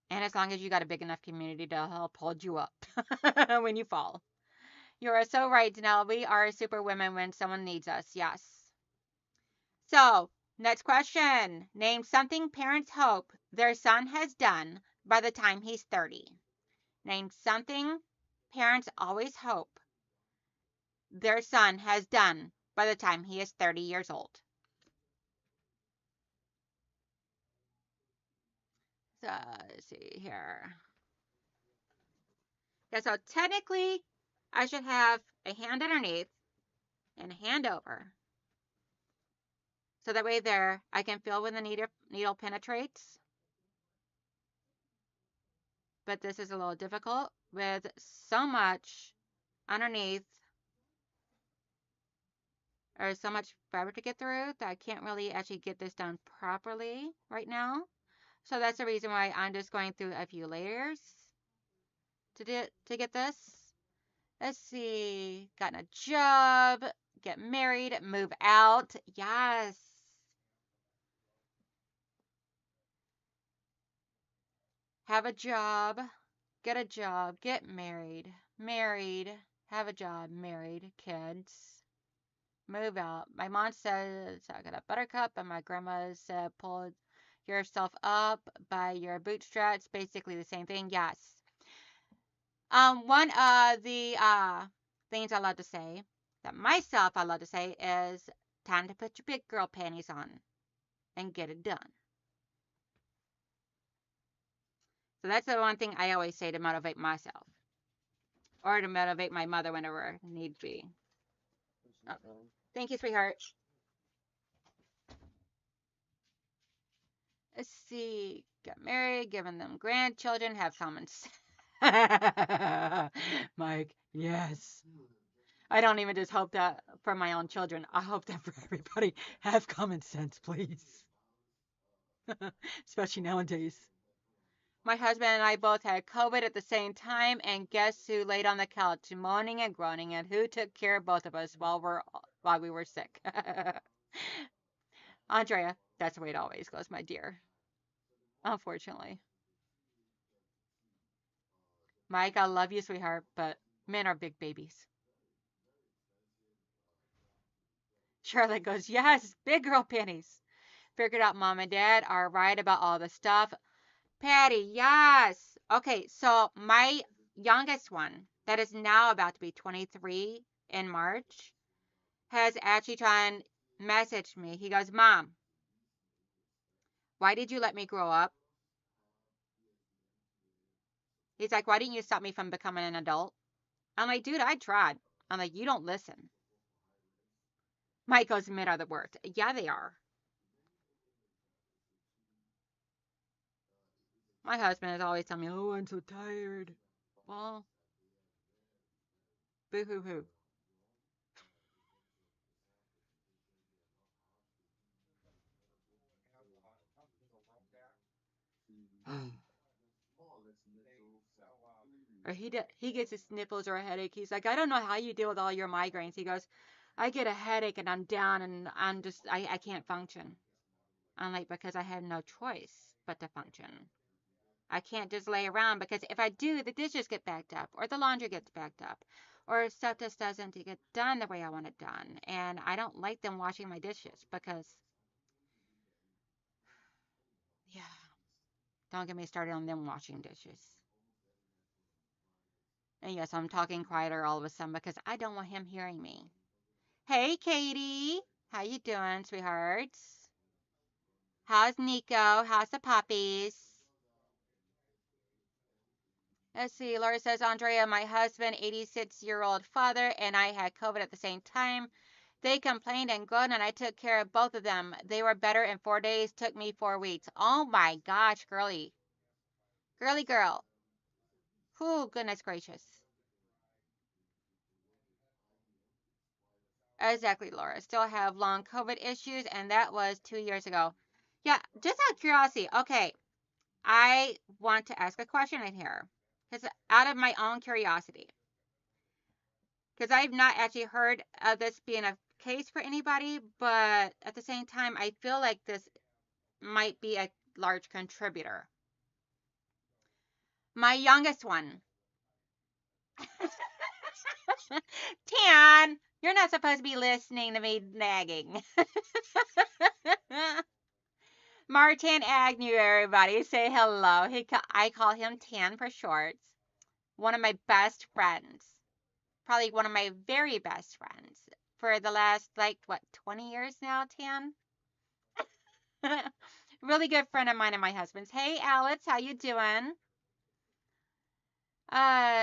And as long as you got a big enough community to help hold you up when you fall. You are so right, Janelle. We are super women when someone needs us. Yes. So, next question. Name something parents hope their son has done by the time he's 30. Name something parents always hope their son has done by the time he is 30 years old. So, let's see here. Yeah, so technically, I should have a hand underneath and a hand over. So that way there, I can feel when the needle penetrates. But this is a little difficult with so much underneath or so much fabric to get through that I can't really actually get this done properly right now. So that's the reason why I'm just going through a few layers to get this. Let's see. Gotten a job, get married, move out. Yes. Have a job, get a job, get married, have a job, married, kids, move out. My mom says I got a buttercup, and my grandma said pull yourself up by your bootstraps. Basically the same thing. Yes. One of the things I love to say that myself I love to say is time to put your big girl panties on and get it done. So that's the one thing I always say to motivate myself or to motivate my mother whenever need be. Oh, thank you, sweetheart. Let's see. Got married, given them grandchildren, have common sense. Mike, yes. I don't even just hope that for my own children. I hope that for everybody. Have common sense, please. Especially nowadays. My husband and I both had COVID at the same time, and guess who laid on the couch moaning and groaning, and who took care of both of us while we were sick? Andrea, that's the way it always goes, my dear. Unfortunately. Mike, I love you, sweetheart, but men are big babies. Charlotte goes, yes, big girl panties. Figured out mom and dad are right about all the stuff. Patty, yes. Okay, so my youngest one, that is now about to be 23 in March, has actually tried and messaged me. He goes, Mom, why did you let me grow up? He's like, why didn't you stop me from becoming an adult? I'm like, dude, I tried. I'm like, you don't listen. Mike goes, men are the worst. Yeah, they are. My husband is always telling me, oh, I'm so tired. Well, boo hoo hoo. Or he gets his sniffles or a headache. He's like, I don't know how you deal with all your migraines. He goes, I get a headache and I'm down and I can't function. I'm like, because I have no choice but to function. I can't just lay around because if I do, the dishes get backed up or the laundry gets backed up or stuff just doesn't get done the way I want it done. And I don't like them washing my dishes because, yeah, don't get me started on them washing dishes. And yes, I'm talking quieter all of a sudden because I don't want him hearing me. Hey, Katie. How you doing, sweethearts? How's Nico? How's the puppies? Let's see. Laura says, Andrea, my husband, 86-year-old father, and I had COVID at the same time. They complained and groaned, and I took care of both of them. They were better in 4 days. Took me 4 weeks. Oh my gosh, girly. Girly girl. Whew, goodness gracious. Exactly, Laura. Still have long COVID issues, and that was 2 years ago. Yeah, just out of curiosity. Okay, I want to ask a question in here. Because out of my own curiosity. Because I've not actually heard of this being a case for anybody, but at the same time, I feel like this might be a large contributor. My youngest one. Tan, you're not supposed to be listening to me nagging. Martin Agnew, everybody, say hello. I call him Tan for short. One of my best friends. Probably one of my very best friends for the last, like, what, 20 years now, Tan? Really good friend of mine and my husband's. Hey, Alex, how you doing?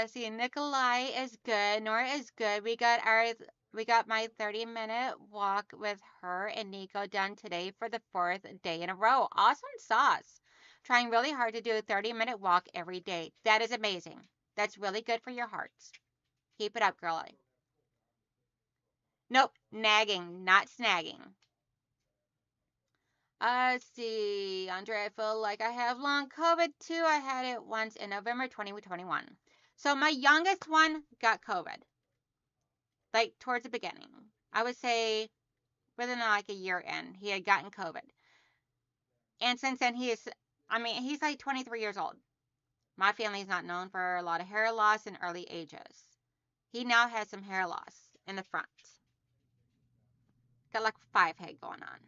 See, Nikolai is good. Nora is good. We got my 30-minute walk with her and Nico done today for the 4th day in a row. Awesome sauce. Trying really hard to do a 30-minute walk every day. That is amazing. That's really good for your hearts. Keep it up, girlie. Nope, nagging, not snagging. Let's see, Andre, I feel like I have long COVID too. I had it once in November 2021. So my youngest one got COVID, like towards the beginning. I would say within like a year in, he had gotten COVID. And since then, he's like 23 years old. My family's not known for a lot of hair loss in early ages. He now has some hair loss in the front. Got like 5 head going on.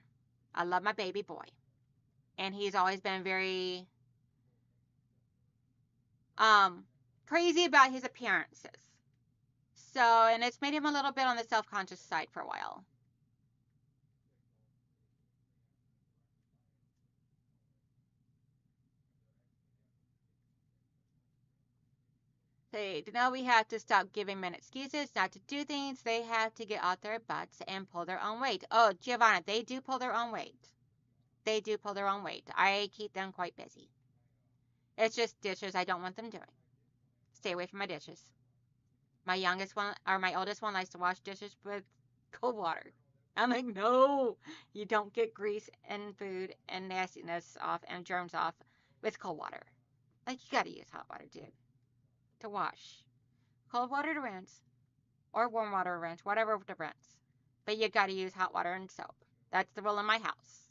I love my baby boy. And he's always been very crazy about his appearances. So, and it's made him a little bit on the self-conscious side for a while. They know we have to stop giving men excuses not to do things. They have to get out their butts and pull their own weight. Oh, Giovanna, they do pull their own weight. They do pull their own weight. I keep them quite busy. It's just dishes I don't want them doing. Stay away from my dishes. My youngest one, or my oldest one, likes to wash dishes with cold water. I'm like, no, you don't get grease and food and nastiness off and germs off with cold water. Like, you gotta use hot water, dude, to wash. Cold water to rinse, or warm water to rinse, whatever to rinse. But you gotta use hot water and soap. That's the rule in my house.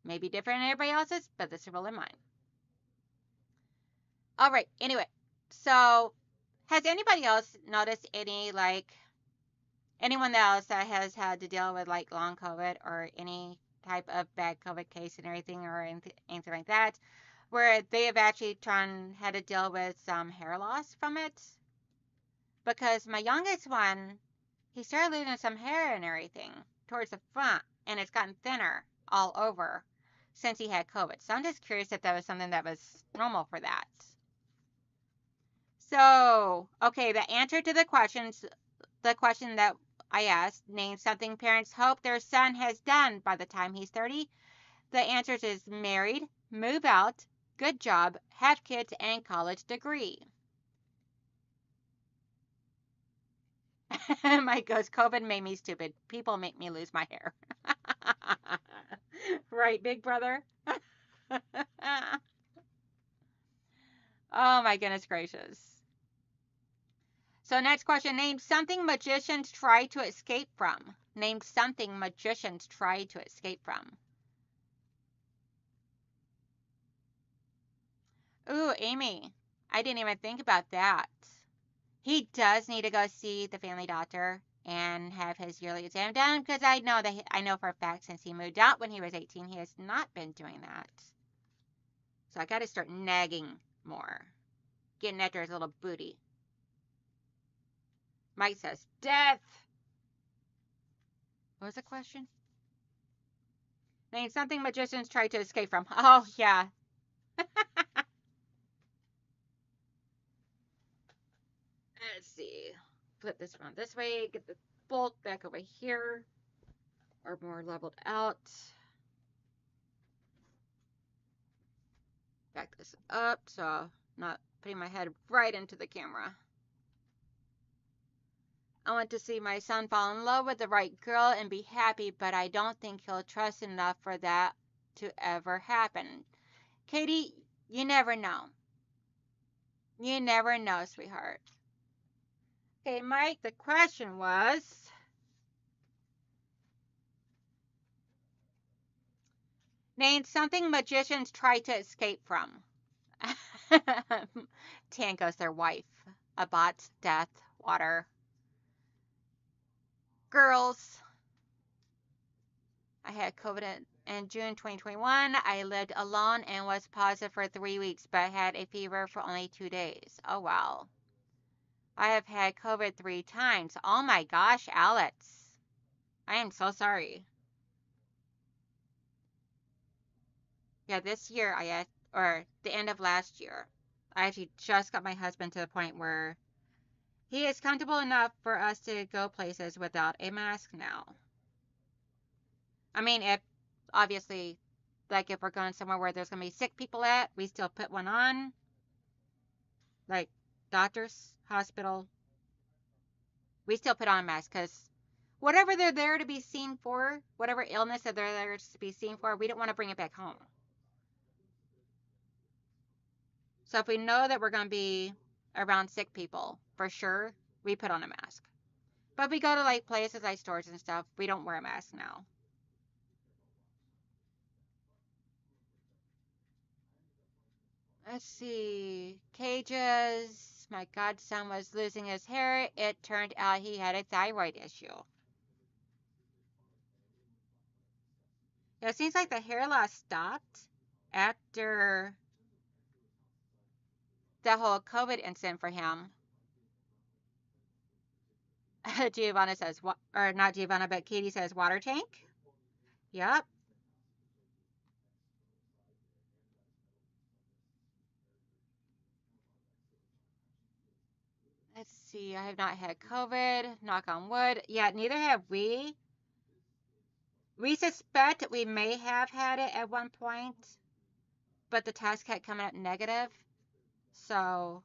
Maybe different than everybody else's, but that's the rule in mine. All right, anyway, so has anybody else noticed anyone else that has had to deal with like long COVID or any type of bad COVID case and everything or anything like that, where they have actually had to deal with some hair loss from it? Because my youngest one, he started losing some hair and everything towards the front, and it's gotten thinner all over since he had COVID. So I'm just curious if that was something that was normal for that. So, okay, the answer to the question that I asked, name something parents hope their son has done by the time he's 30. The answer is married, move out, good job, have kids, and college degree. Mike goes, COVID made me stupid. People make me lose my hair. Right, big brother? Oh my goodness gracious. So next question, name something magicians try to escape from. Name something magicians try to escape from. Ooh, Amy, I didn't even think about that. He does need to go see the family doctor and have his yearly exam done because I know for a fact since he moved out when he was 18, he has not been doing that. So I got to start nagging more, getting after his little booty. Mike says, death. What was the question? Name something magicians try to escape from. Oh, yeah. Let's see. Flip this around this way. Get the bolt back over here. Or more leveled out. Back this up so not putting my head right into the camera. I want to see my son fall in love with the right girl and be happy, but I don't think he'll trust enough for that to ever happen. Katie, you never know. You never know, sweetheart. Okay, Mike, the question was, Name something magicians try to escape from. Tango's their wife. A bot, death, water. Girls. I had COVID in June 2021. I lived alone and was positive for 3 weeks, but had a fever for only 2 days. Oh, wow. I have had COVID 3 times. Oh my gosh, Alex. I am so sorry. Yeah, this year I had, or the end of last year, I actually just got my husband to the point where he is comfortable enough for us to go places without a mask now. I mean, if obviously, like if we're going somewhere where there's going to be sick people at, we still put one on. Like doctors, hospital, we still put on a mask because whatever they're there to be seen for, whatever illness that they're there to be seen for, we don't want to bring it back home. So if we know that we're going to be around sick people, for sure, we put on a mask. But if we go to like places like stores and stuff, we don't wear a mask now. Let's see. Cages. My godson was losing his hair. It turned out he had a thyroid issue. It seems like the hair loss stopped after the whole COVID incident for him. Giovanna says, or not Giovanna, but Katie says, water tank. Yep. Let's see. I have not had COVID. Knock on wood. Yeah, neither have we. We suspect we may have had it at one point, but the test kept coming up negative. So,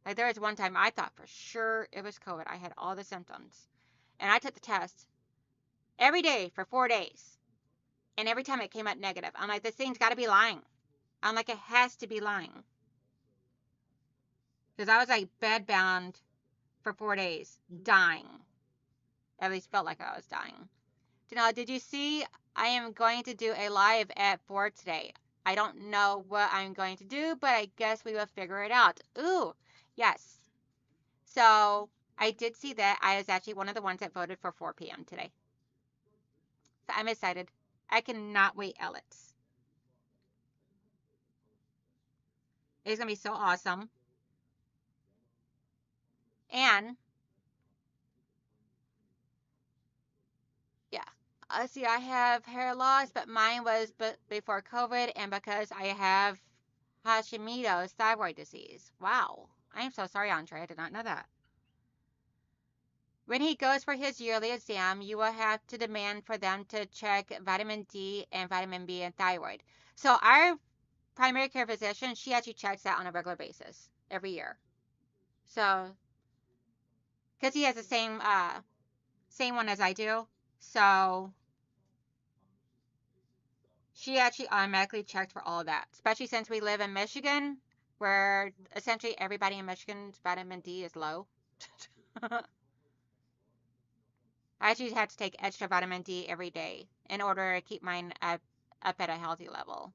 like, there was one time I thought for sure it was COVID. I had all the symptoms. And I took the test every day for 4 days. And every time it came up negative. I'm like, this thing's got to be lying. I'm like, it has to be lying. Because I was like bedbound for 4 days, dying. At least felt like I was dying. Janelle, did you see I am going to do a live at 4 today? I don't know what I'm going to do, but I guess we will figure it out. Ooh, yes. So I did see that. I was actually one of the ones that voted for 4 p.m. today. So I'm excited. I cannot wait, Alex. It's going to be so awesome. And, yeah. Let's see, I have hair loss, but mine was before COVID and because I have Hashimoto's thyroid disease. Wow. I am so sorry, Andre. I did not know that. When he goes for his yearly exam, you will have to demand for them to check vitamin D and vitamin B and thyroid. So our primary care physician, she actually checks that on a regular basis every year. So, because he has the same one as I do, so she actually automatically checked for all of that. Especially since we live in Michigan, where essentially everybody in Michigan's vitamin D is low. I actually had to take extra vitamin D every day in order to keep mine up at a healthy level.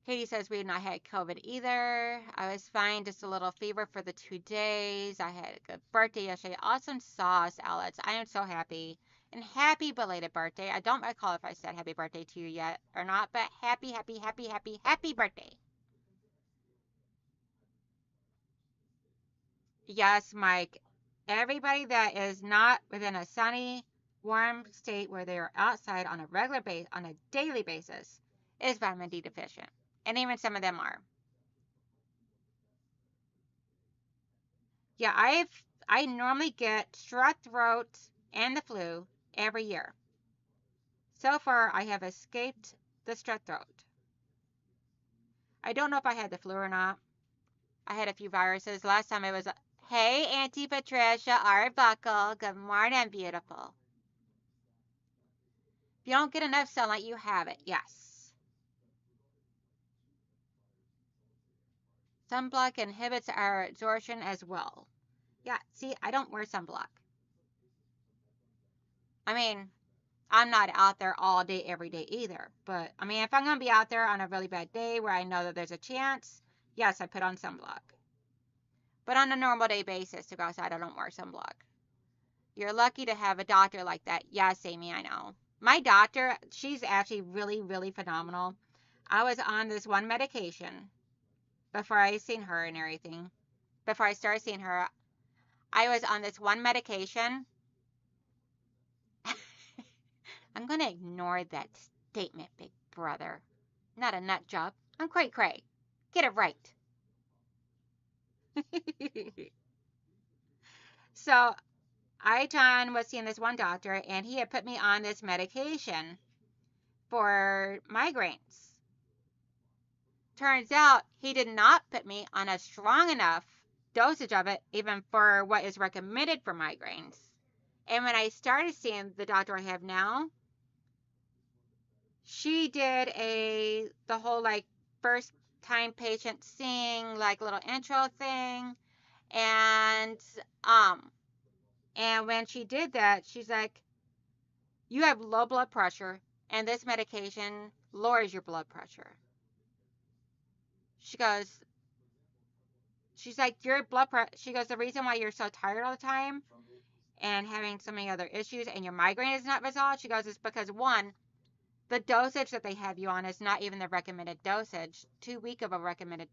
Katie says we had not had COVID either. I was fine, just a little fever for the 2 days. I had a good birthday yesterday. Awesome sauce, Alex. I am so happy. And happy belated birthday. I don't recall if I said happy birthday to you yet or not, but happy, happy, happy, happy, happy birthday. Yes, Mike. Everybody that is not within a sunny, warm state where they are outside on a regular base, on a daily basis, is vitamin D deficient. And even some of them are. Yeah, I normally get strep throat and the flu every year. So far, I have escaped the strep throat. I don't know if I had the flu or not. I had a few viruses. Last time it was, hey, Auntie Patricia Arbuckle. Good morning, beautiful. If you don't get enough sunlight, you have it. Yes. Sunblock inhibits our absorption as well. Yeah, see, I don't wear sunblock. I mean, I'm not out there all day, every day either. But I mean, if I'm going to be out there on a really bad day where I know that there's a chance, yes, I put on sunblock. But on a normal day basis to go outside, I don't wear sunblock. You're lucky to have a doctor like that. Yes, Amy, I know. My doctor, she's actually really, really phenomenal. I was on this one medication before I seen her and everything. Before I started seeing her, I was on this one medication. I'm going to ignore that statement, big brother. Not a nut job. I'm cray cray. Get it right. So John was seeing this one doctor, and he had put me on this medication for migraines. Turns out he did not put me on a strong enough dosage of it, even for what is recommended for migraines. And when I started seeing the doctor I have now, she did the whole like first time patient seeing like little intro thing, and um when she did that, she's like, you have low blood pressure, and this medication lowers your blood pressure. She goes, she's like, your blood pressure, she goes, the reason why you're so tired all the time and having so many other issues and your migraine is not resolved, she goes, is because one, the dosage that they have you on is not even the recommended dosage, too weak of a recommended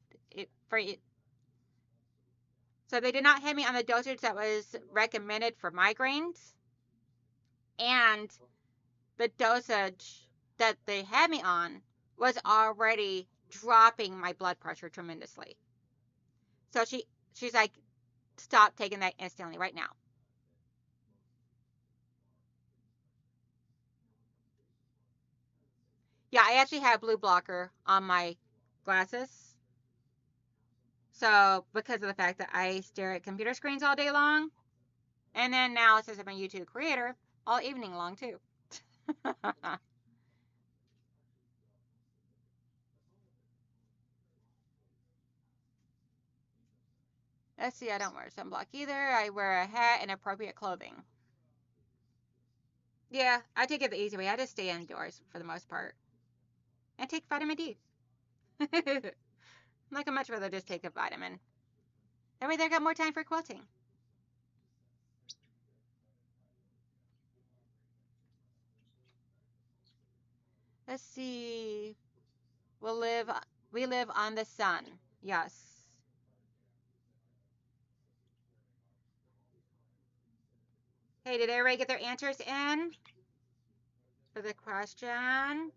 for it. So they did not have me on the dosage that was recommended for migraines, and the dosage that they had me on was already dropping my blood pressure tremendously. So she's like, stop taking that instantly right now. Yeah, I actually have blue blocker on my glasses. So because of the fact that I stare at computer screens all day long, and then now since I'm a YouTube creator, all evening long too. Let's see, I don't wear sunblock either. I wear a hat and appropriate clothing. Yeah, I take it the easy way. I just stay indoors for the most part and take vitamin D. Like, I'd much rather just take a vitamin. That way, they got more time for quilting. Let's see. We'll live. We live on the sun. Yes. Hey, did everybody get their answers in for the question?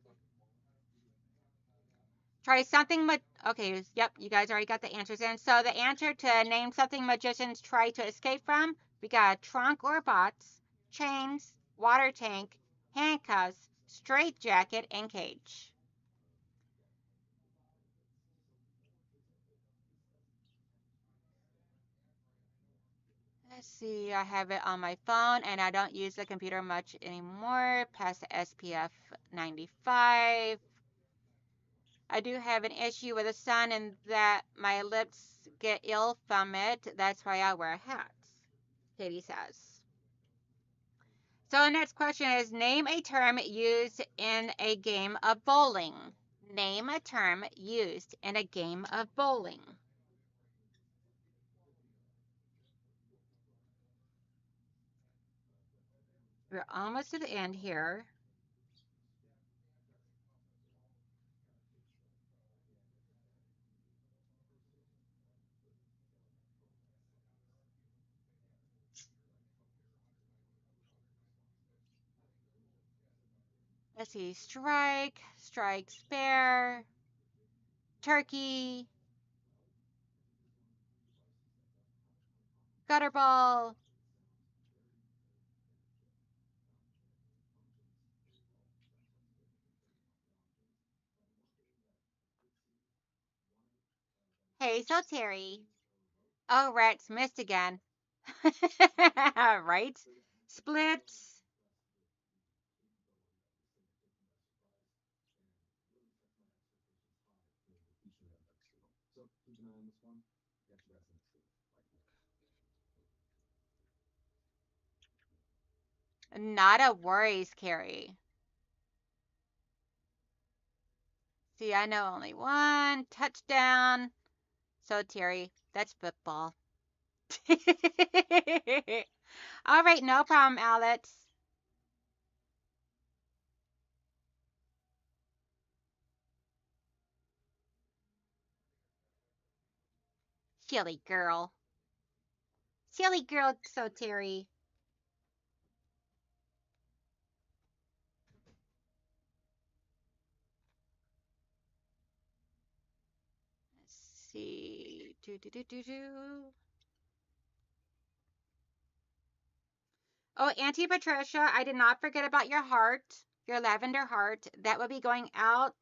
Try something. Okay. Yep. You guys already got the answers in. So the answer to name something magicians try to escape from. We got trunk or box, chains, water tank, handcuffs, straight jacket, and cage. Let's see, I have it on my phone and I don't use the computer much anymore past the SPF 95. I do have an issue with the sun and that my lips get ill from it. That's why I wear hats, Katie says. So the next question is, name a term used in a game of bowling. Name a term used in a game of bowling. We're almost to the end here. Let's see, strike, strike, spare, turkey, gutter ball. Hey, so Terry. Oh, Rex missed again. Right? Splits. Not a worries, Carrie. See, I know only one touchdown. So, Terry, that's football. All right, no problem, Alex. Silly girl. Silly girl, so Terry. Let's see. Do, do, do, do, do. Oh, Auntie Patricia, I did not forget about your heart, your lavender heart. That will be going out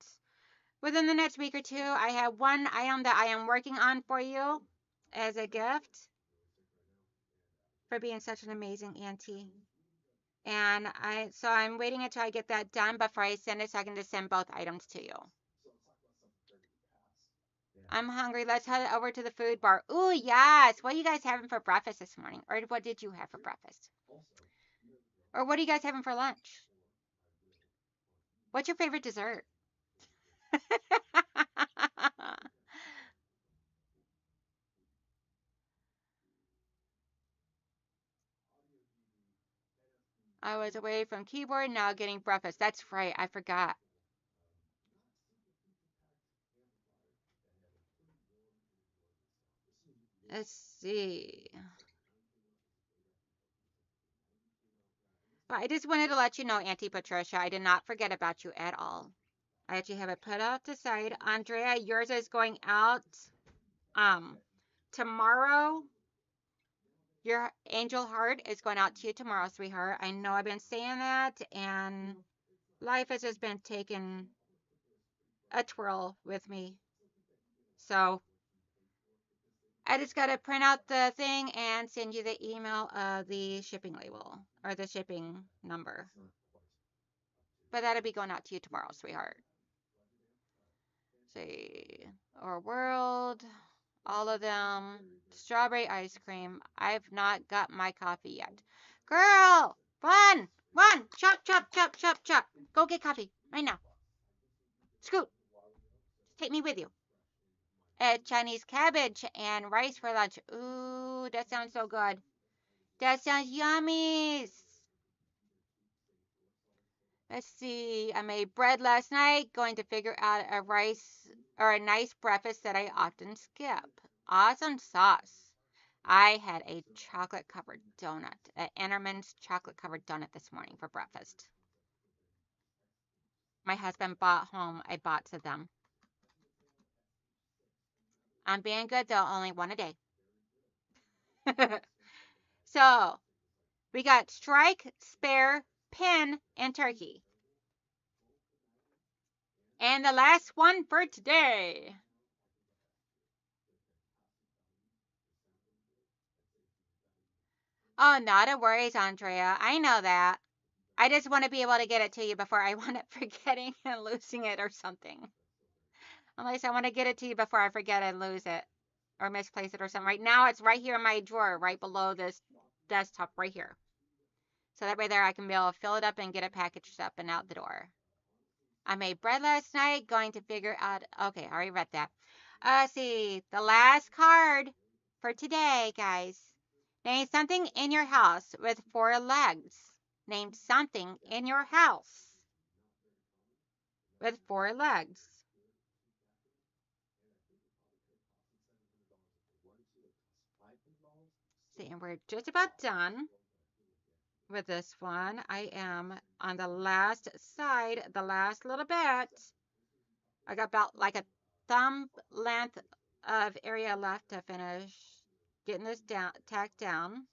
within the next week or two. I have one item that I am working on for you as a gift for being such an amazing auntie. And I'm waiting until I get that done before I send it so I can just send both items to you. I'm hungry. Let's head over to the food bar. Ooh, yes. What are you guys having for breakfast this morning? Or what did you have for breakfast? Or what are you guys having for lunch? What's your favorite dessert? I was away from keyboard, now getting breakfast. That's right. I forgot. Let's see. But I just wanted to let you know, Auntie Patricia, I did not forget about you at all. I actually have it put off the side. Andrea, yours is going out um tomorrow. Your angel heart is going out to you tomorrow, sweetheart. I know I've been saying that, and life has just been taking a twirl with me. So I just got to print out the thing and send you the email of the shipping label or the shipping number. But that'll be going out to you tomorrow, sweetheart. See, our world, all of them. Strawberry ice cream. I've not got my coffee yet. Girl, run, run, chop, chop, chop, chop, chop. Go get coffee right now. Scoot, take me with you. Chinese cabbage and rice for lunch. Ooh, that sounds so good. That sounds yummy. Let's see. I made bread last night. Going to figure out a rice or a nice breakfast that I often skip. Awesome sauce. I had a chocolate covered donut, an Enterman's chocolate covered donut this morning for breakfast. My husband bought home a box of them. I'm being good though, only one a day. So we got strike, spare, pin, and turkey. And the last one for today. Oh, not a worries, Andrea. I know that. I just want to be able to get it to you before I want it forgetting and losing it or something. Unless I want to get it to you before I forget and lose it or misplace it or something. Right now, it's right here in my drawer, right below this desktop, right here. So that way there I can be able to fill it up and get it packaged up and out the door. I made bread last night, going to figure out. Okay, I already read that. See, the last card for today, guys. Name something in your house with four legs. Name something in your house with four legs. See, and we're just about done with this one. I am on the last side, the last little bit. I got about like a thumb length of area left to finish getting this down, tacked down.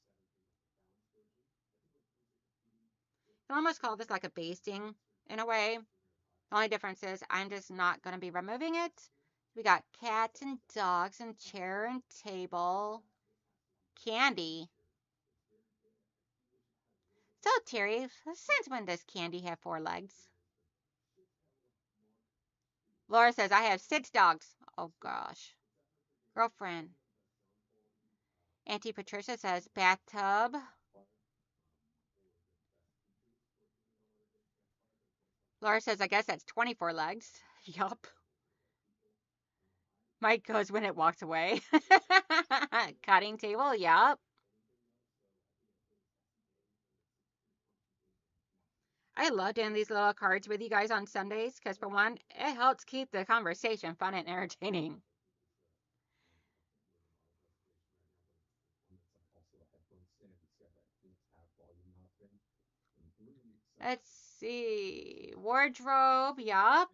I almost call this like a basting in a way. The only difference is I'm just not going to be removing it. We got cats and dogs and chair and table. Candy. So, Terry, since when does candy have four legs? Laura says, I have six dogs. Oh, gosh. Girlfriend. Auntie Patricia says, bathtub. Laura says, I guess that's 24 legs. Yup. Mike goes when it walks away. Cutting table, yup. I love doing these little cards with you guys on Sundays because, for one, it helps keep the conversation fun and entertaining. Let's see. Wardrobe, yup.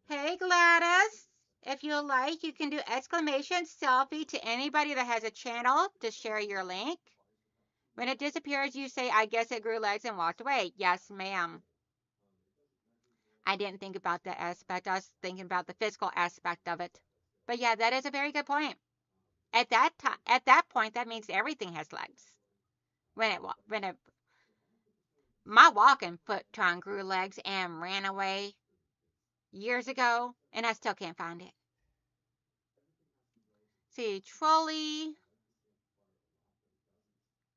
Hey, Gladys. If you like, you can do exclamation selfie to anybody that has a channel to share your link. When it disappears, you say, I guess it grew legs and walked away. Yes, ma'am. I didn't think about that aspect. I was thinking about the physical aspect of it. But yeah, that is a very good point. At that point, that means everything has legs. When it my walking foot tongue grew legs and ran away years ago, and I still can't find it. See, trolley,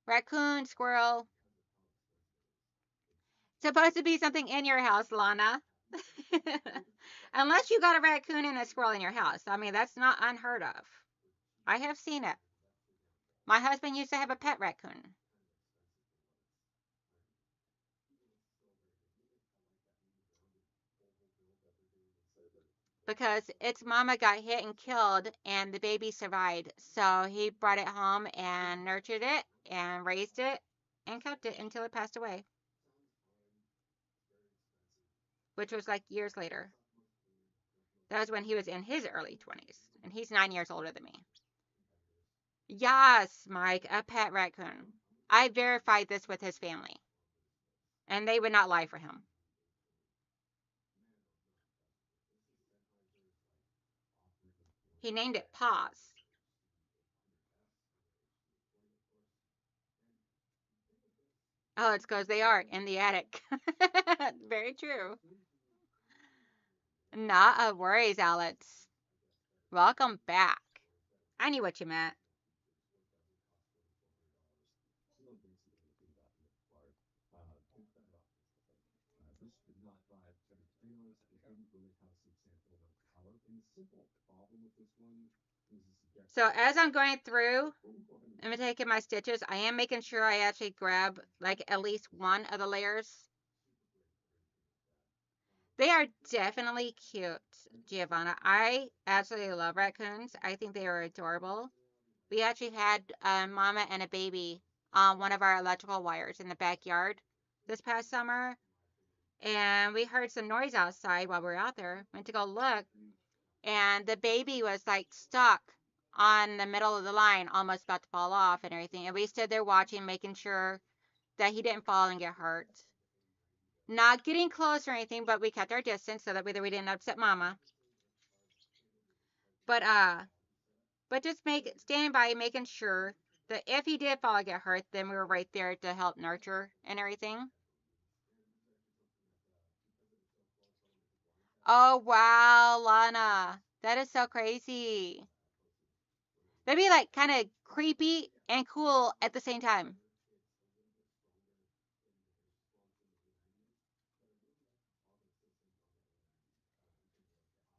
raccoon, squirrel. Supposed to be something in your house, Lana. Unless you got a raccoon and a squirrel in your house. I mean, that's not unheard of. I have seen it. My husband used to have a pet raccoon. Because its mama got hit and killed and the baby survived. So he brought it home and nurtured it and raised it and kept it until it passed away, which was like years later. That was when he was in his early 20s, and he's 9 years older than me. Yes, Mike, a pet raccoon. I verified this with his family, and they would not lie for him. He named it Paws. Oh, it's because they are in the attic. Very true. Not a worries, Alex. Welcome back. I knew what you meant. So as I'm going through and taking my stitches, I am making sure I actually grab like at least one of the layers. They are definitely cute, Giovanna. I absolutely love raccoons. I think they are adorable. We actually had a mama and a baby on one of our electrical wires in the backyard this past summer. And we heard some noise outside while we were out there. Went to go look, and the baby was like stuck on the middle of the line, almost about to fall off and everything. And we stood there watching, making sure that he didn't fall and get hurt. Not getting close or anything, but we kept our distance so that we didn't upset mama. But just standing by, making sure that if he did fall and get hurt, then we were right there to help nurture and everything. Oh wow, Lana, that is so crazy. That'd be like kind of creepy and cool at the same time.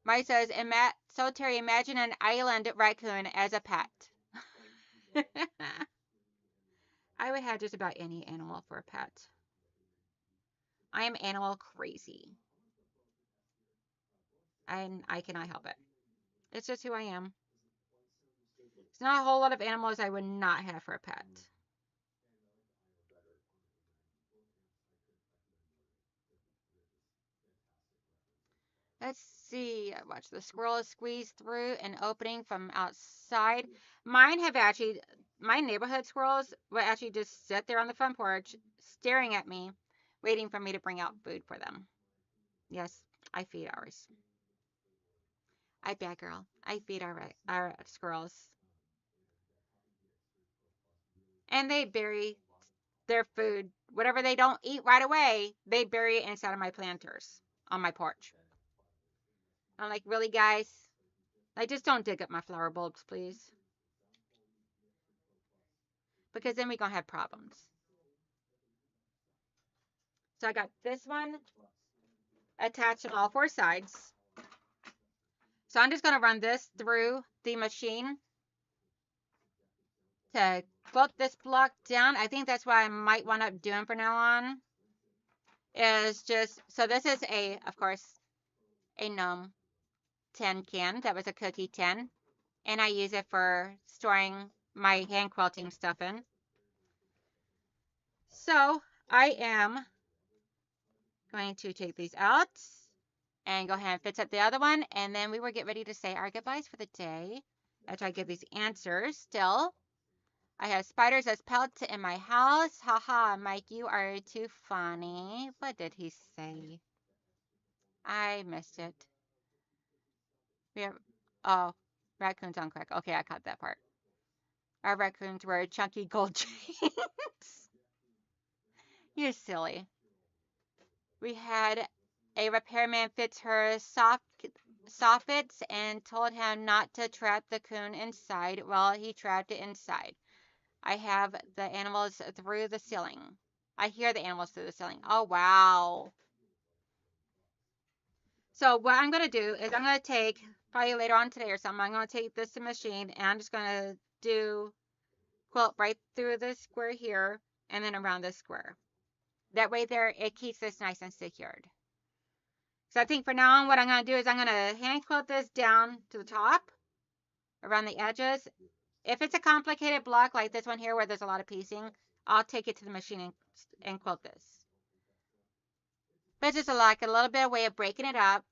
Mike says, so Terry, imagine an island raccoon as a pet. I would have just about any animal for a pet. I am animal crazy. And I cannot help it. It's just who I am. There's not a whole lot of animals I would not have for a pet. Let's see. Watch the squirrel squeeze through an opening from outside. My neighborhood squirrels would actually just sit there on the front porch, staring at me, waiting for me to bring out food for them. Yes, I feed ours. I bet, girl. I feed our squirrels. And they bury their food. Whatever they don't eat right away, they bury it inside of my planters on my porch. I'm like, really, guys? Like, just don't dig up my flower bulbs, please. because then we're going to have problems. So I got this one attached on all 4 sides. So I'm just going to run this through the machine to quilt this block down. I think that's what I might wind up doing from now on. Is just, so this is of course, a gnome tin can. That was a cookie tin. And I use it for storing my hand quilting stuff in. So I am going to take these out and go ahead and fix up the other one. And then we will get ready to say our goodbyes for the day after I give these answers. Still, I have spiders as pellets in my house. Haha, Mike, you are too funny. What did he say? I missed it. We have, oh, raccoons on crack. Okay, I caught that part. Our raccoons were chunky gold chains. You're silly. We had a repairman fix her soffits and told him not to trap the coon inside. Well, he trapped it inside. I have the animals through the ceiling. I hear the animals through the ceiling. Oh, wow. So what I'm going to do is I'm going to take, probably later on today or something, I'm going to take this to the machine and I'm just going to do quilt right through this square here and then around this square. That way there, it keeps this nice and secured. So I think for now on, what I'm going to do is I'm going to hand quilt this down to the top, around the edges. If it's a complicated block like this one here where there's a lot of piecing, I'll take it to the machine and quilt this. But it's just like a little bit of way of breaking it up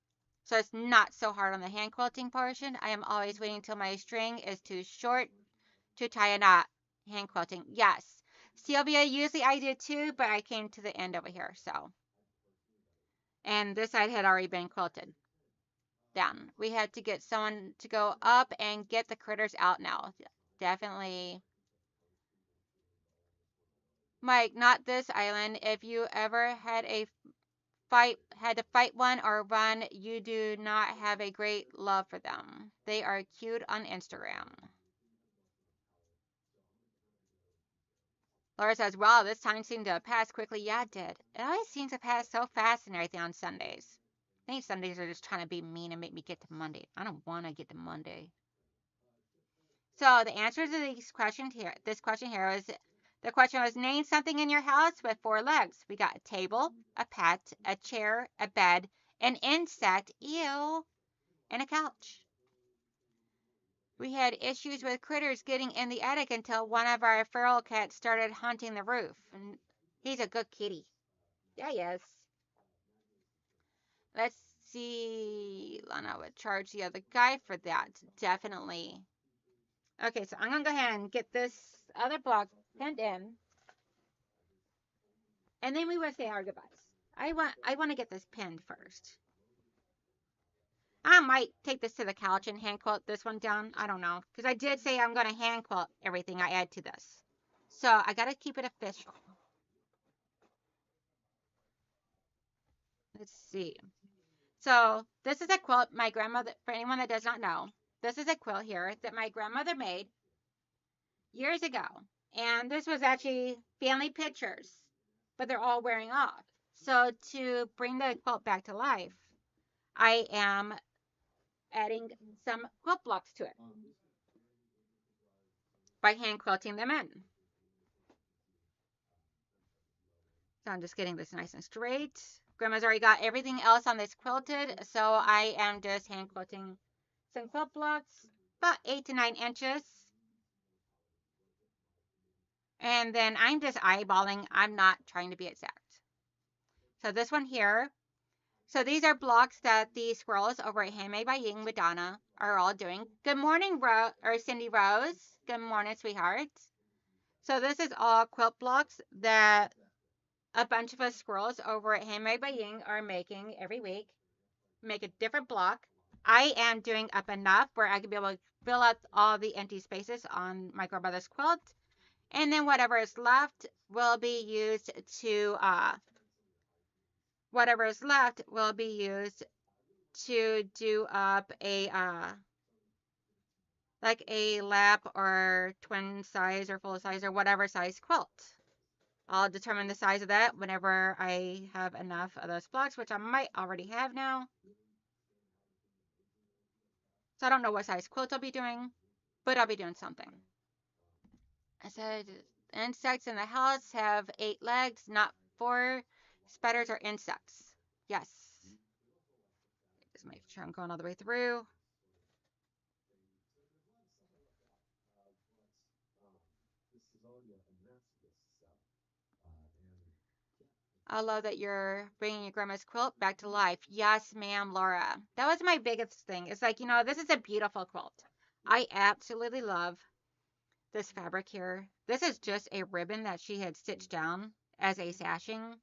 so it's not so hard on the hand quilting portion. I am always waiting until my string is too short to tie a knot. Hand quilting, yes. Sylvia, usually I do too, but I came to the end over here, so. And this side had already been quilted down. We had to get someone to go up and get the critters out now. Definitely. Mike, not this island. If you ever had to fight one or run, you do not have a great love for them. They are cute on Instagram. Laura says, wow, this time seemed to pass quickly. Yeah, it did. It always seems to pass so fast and everything on Sundays. I think Sundays are just trying to be mean and make me get to Monday. I don't want to get to Monday. So the answer to this question here is, the question was, name something in your house with 4 legs. We got a table, a pet, a chair, a bed, an insect, ew, and a couch. We had issues with critters getting in the attic until one of our feral cats started haunting the roof. And he's a good kitty. Yeah, he is. Let's see. Lana would charge the other guy for that. Definitely. Okay, so I'm going to go ahead and get this other block pinned in. And then we will say our goodbyes. I want to get this pinned first. I might take this to the couch and hand quilt this one down. I don't know. Because I did say I'm going to hand quilt everything I add to this. So I got to keep it official. Let's see. So this is a quilt my grandmother, for anyone that does not know, this is a quilt here that my grandmother made years ago. And this was actually family pictures, but they're all wearing off. So to bring the quilt back to life, I am adding some quilt blocks to it by hand quilting them in. So I'm just getting this nice and straight. Grandma's already got everything else on this quilted, so I am just hand quilting some quilt blocks, about 8 to 9 inches. And then I'm just eyeballing. I'm not trying to be exact. So this one here. So these are blocks that the squirrels over at Handmade by Ying with Donna are all doing. Good morning, Cindy Rose. Good morning, sweethearts. So this is all quilt blocks that a bunch of us squirrels over at Handmade by Ying are making every week. Make a different block. I am doing up enough where I can be able to fill out all the empty spaces on my grandmother's quilt. And then whatever is left will be used to do up a like a lap or twin size or full size or whatever size quilt. I'll determine the size of that whenever I have enough of those blocks, which I might already have now. So I don't know what size quilt I'll be doing, but I'll be doing something. I said insects in the house have 8 legs, not 4. Spiders are insects. Yes. Just make sure I'm going all the way through. I love that you're bringing your grandma's quilt back to life. Yes, ma'am, Laura. That was my biggest thing. It's like, this is a beautiful quilt. I absolutely love this fabric here. This is just a ribbon that she had stitched down as a sashing.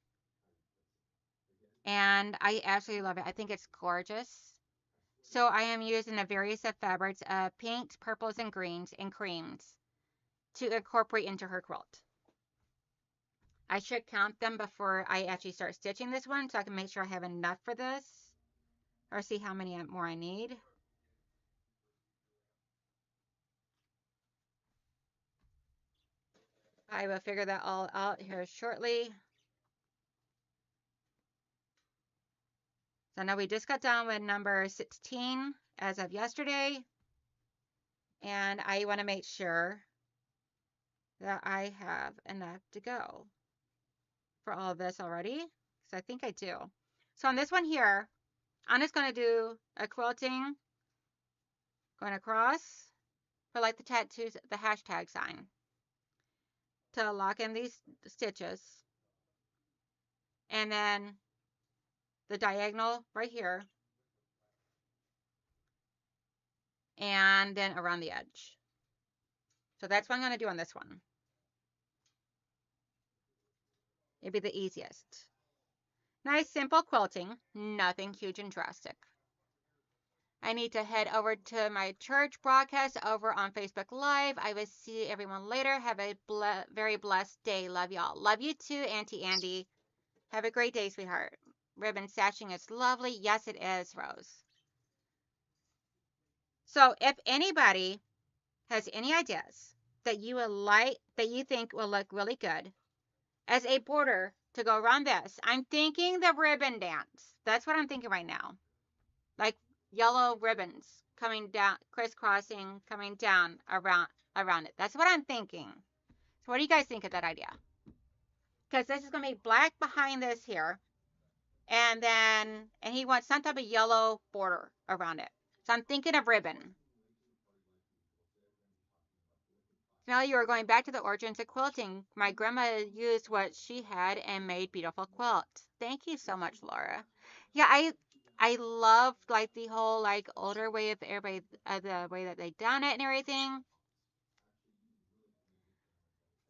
And I absolutely love it. I think it's gorgeous. So I am using a various of fabrics, pinks, purples, and greens, and creams to incorporate into her quilt. I should count them before I actually start stitching this one so I can make sure I have enough for this or see how many more I need. I will figure that all out here shortly. So now we just got done with number 16 as of yesterday. And I want to make sure that I have enough to go for all of this already. Because I think I do. So on this one here, I'm just going to do a quilting going across for like the tattoos, the hashtag sign to lock in these stitches. And then the diagonal right here. And then around the edge. So that's what I'm going to do on this one. It'd be the easiest. Nice, simple quilting. Nothing huge and drastic. I need to head over to my church broadcast over on Facebook Live. I will see everyone later. Have a very blessed day. Love y'all. Love you too, Auntie Andy. Have a great day, sweetheart. Ribbon sashing is lovely. Yes, it is, Rose. So if anybody has any ideas that you would like, that you think will look really good as a border to go around this, I'm thinking the ribbon dance. That's what I'm thinking right now. Like yellow ribbons coming down, crisscrossing, coming down around it. That's what I'm thinking. So what do you guys think of that idea? Because this is going to be black behind this here. And he wants some type of yellow border around it. So I'm thinking of ribbon. Now you are going back to the origins of quilting. My grandma used what she had and made beautiful quilts. Thank you so much, Laura. Yeah, I love like the whole like older way of everybody, the way that they done it and everything.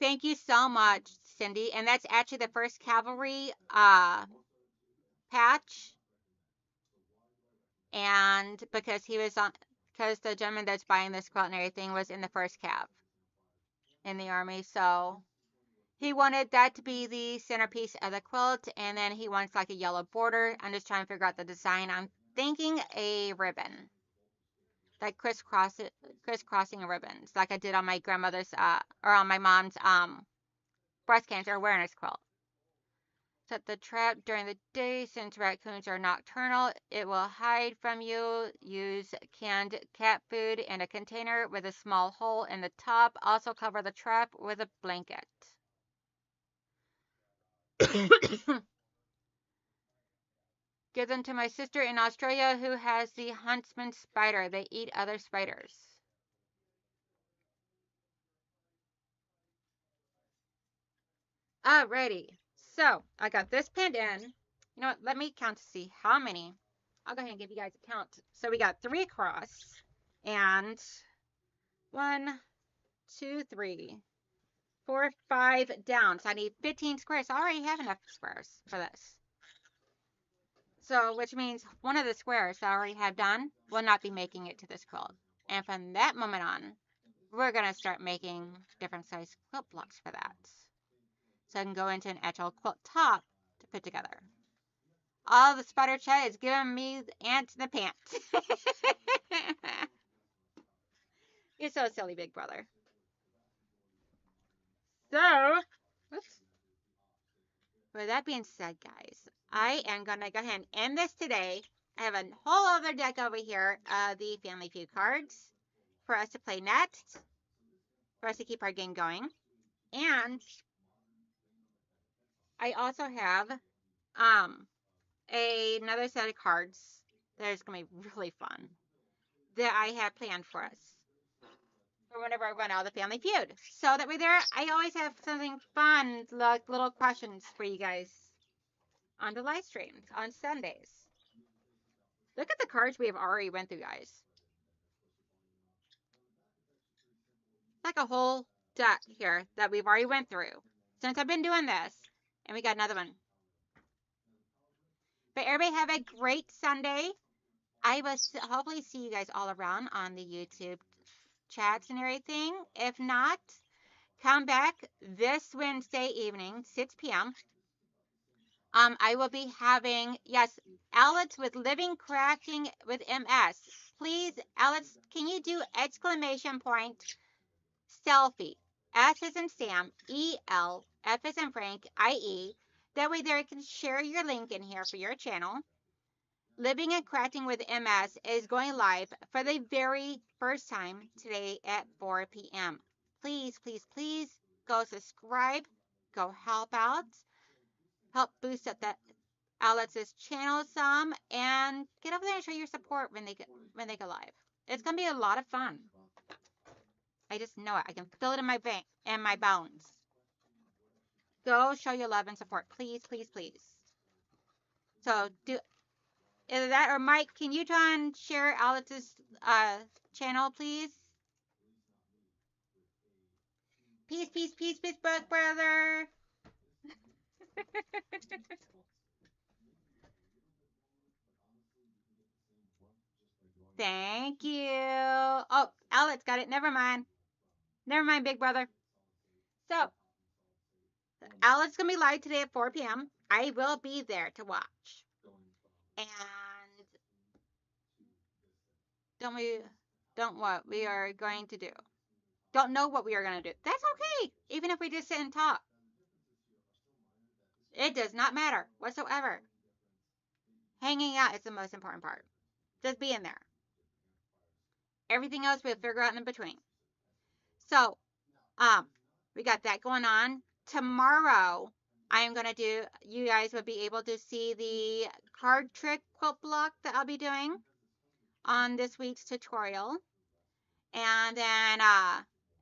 Thank you so much, Cindy. And that's actually the first cavalry patch. And because he was on, because the gentleman that's buying this quilt and everything was in the first cav in the army, so he wanted that to be the centerpiece of the quilt, and then he wants like a yellow border. I'm just trying to figure out the design. I'm thinking a ribbon, like crisscrossing ribbons, like I did on my grandmother's or on my mom's breast cancer awareness quilt. Set the trap during the day. Since raccoons are nocturnal, it will hide from you. Use canned cat food in a container with a small hole in the top. Also cover the trap with a blanket. Give them to my sister in Australia who has the huntsman spider. They eat other spiders. Alrighty. So, I got this pinned in. You know what? Let me count to see how many. I'll go ahead and give you guys a count. So, we got 3 across. And 1, 2, 3, 4, 5 down. So, I need 15 squares. I already have enough squares for this. So, which means one of the squares that I already have done will not be making it to this quilt. And from that moment on, we're going to start making different size quilt blocks for that. So I can go into an actual quilt top to put together. All the spider chat is giving me the ants in the pants. You're so silly, big brother. So, oops. With that being said, guys, I am going to go ahead and end this today. I have a whole other deck over here of the Family Feud cards for us to play next, for us to keep our game going. And I also have another set of cards that is going to be really fun that I have planned for us for whenever I run out of the Family Feud. So that way there, I always have something fun, like little questions for you guys on the live streams on Sundays. Look at the cards we have already went through, guys. It's like a whole deck here that we've already went through since I've been doing this. And we got another one. But everybody have a great Sunday. I will hopefully see you guys all around on the YouTube chats and everything. If not, come back this Wednesday evening, 6 p.m. I will be having, yes, Alex with Living Crafting with MS. Please, Alex, can you do exclamation point selfie? S as in Sam, E-L, F as in Frank, I-E. That way there you can share your link in here for your channel. Living and Crafting with MS is going live for the very first time today at 4 p.m. Please, please, please go subscribe, go help out, help boost up that Alex's channel some, and get over there and show your support when they go live. It's gonna be a lot of fun. I just know it. I can feel it in my vein and my bones. Go show your love and support, please, please, please. So do either that or Mike, can you try and share Alex's channel, please? Peace, peace, peace, peace, brother. Thank you. Oh, Alex got it. Never mind. Never mind, big brother. So, Alex is going to be live today at 4 p.m. I will be there to watch. And don't what we are going to do. Don't know what we are going to do. That's okay. Even if we just sit and talk. It does not matter whatsoever. Hanging out is the most important part. Just being there. Everything else we'll figure out in between. So, we got that going on. Tomorrow, I am going to do, you guys will be able to see the card trick quilt block that I'll be doing on this week's tutorial. And then,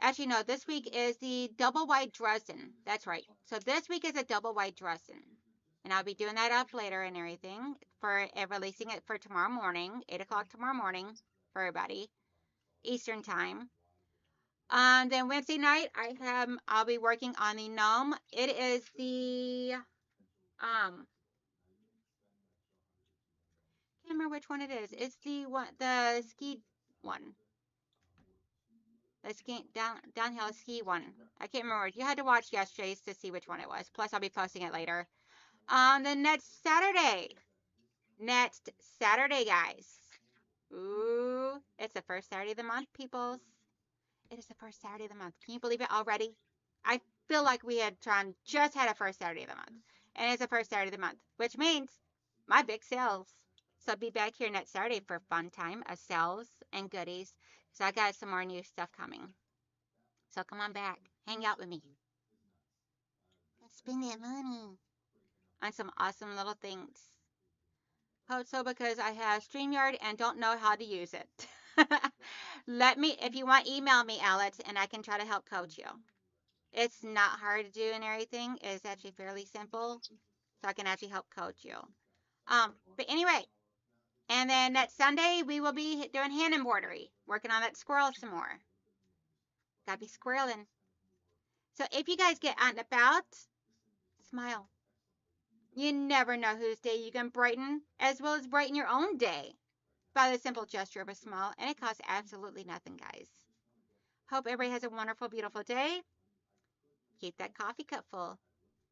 actually, no, this week is the double white Dresden. That's right. So this week is a double white Dresden. And I'll be doing that up later and everything for releasing it for tomorrow morning, 8 o'clock tomorrow morning for everybody, Eastern time. Then Wednesday night, I'll be working on the gnome. It is the, can't remember which one it is. It's the one, the ski one. The ski, downhill ski one. I can't remember. You had to watch yesterday's to see which one it was. Plus, I'll be posting it later. The next Saturday. Next Saturday, guys. Ooh, it's the first Saturday of the month, peoples. It is the first Saturday of the month. Can you believe it already? I feel like we had just had a first Saturday of the month. And it's the first Saturday of the month, which means my big sales. So I'll be back here next Saturday for fun time of sales and goodies. So I got some more new stuff coming. So come on back. Hang out with me. Spend that money on some awesome little things. So because I have StreamYard and don't know how to use it. If you want, email me, Alex, and I can try to help coach you. It's not hard to do and everything. It's actually fairly simple. So I can actually help coach you. But anyway, and then next Sunday, we will be doing hand embroidery. Working on that squirrel some more. Gotta be squirreling. So if you guys get out and about, smile. You never know whose day you can brighten, as well as brighten your own day by the simple gesture of a smile, and it costs absolutely nothing, guys. Hope everybody has a wonderful, beautiful day. Keep that coffee cup full.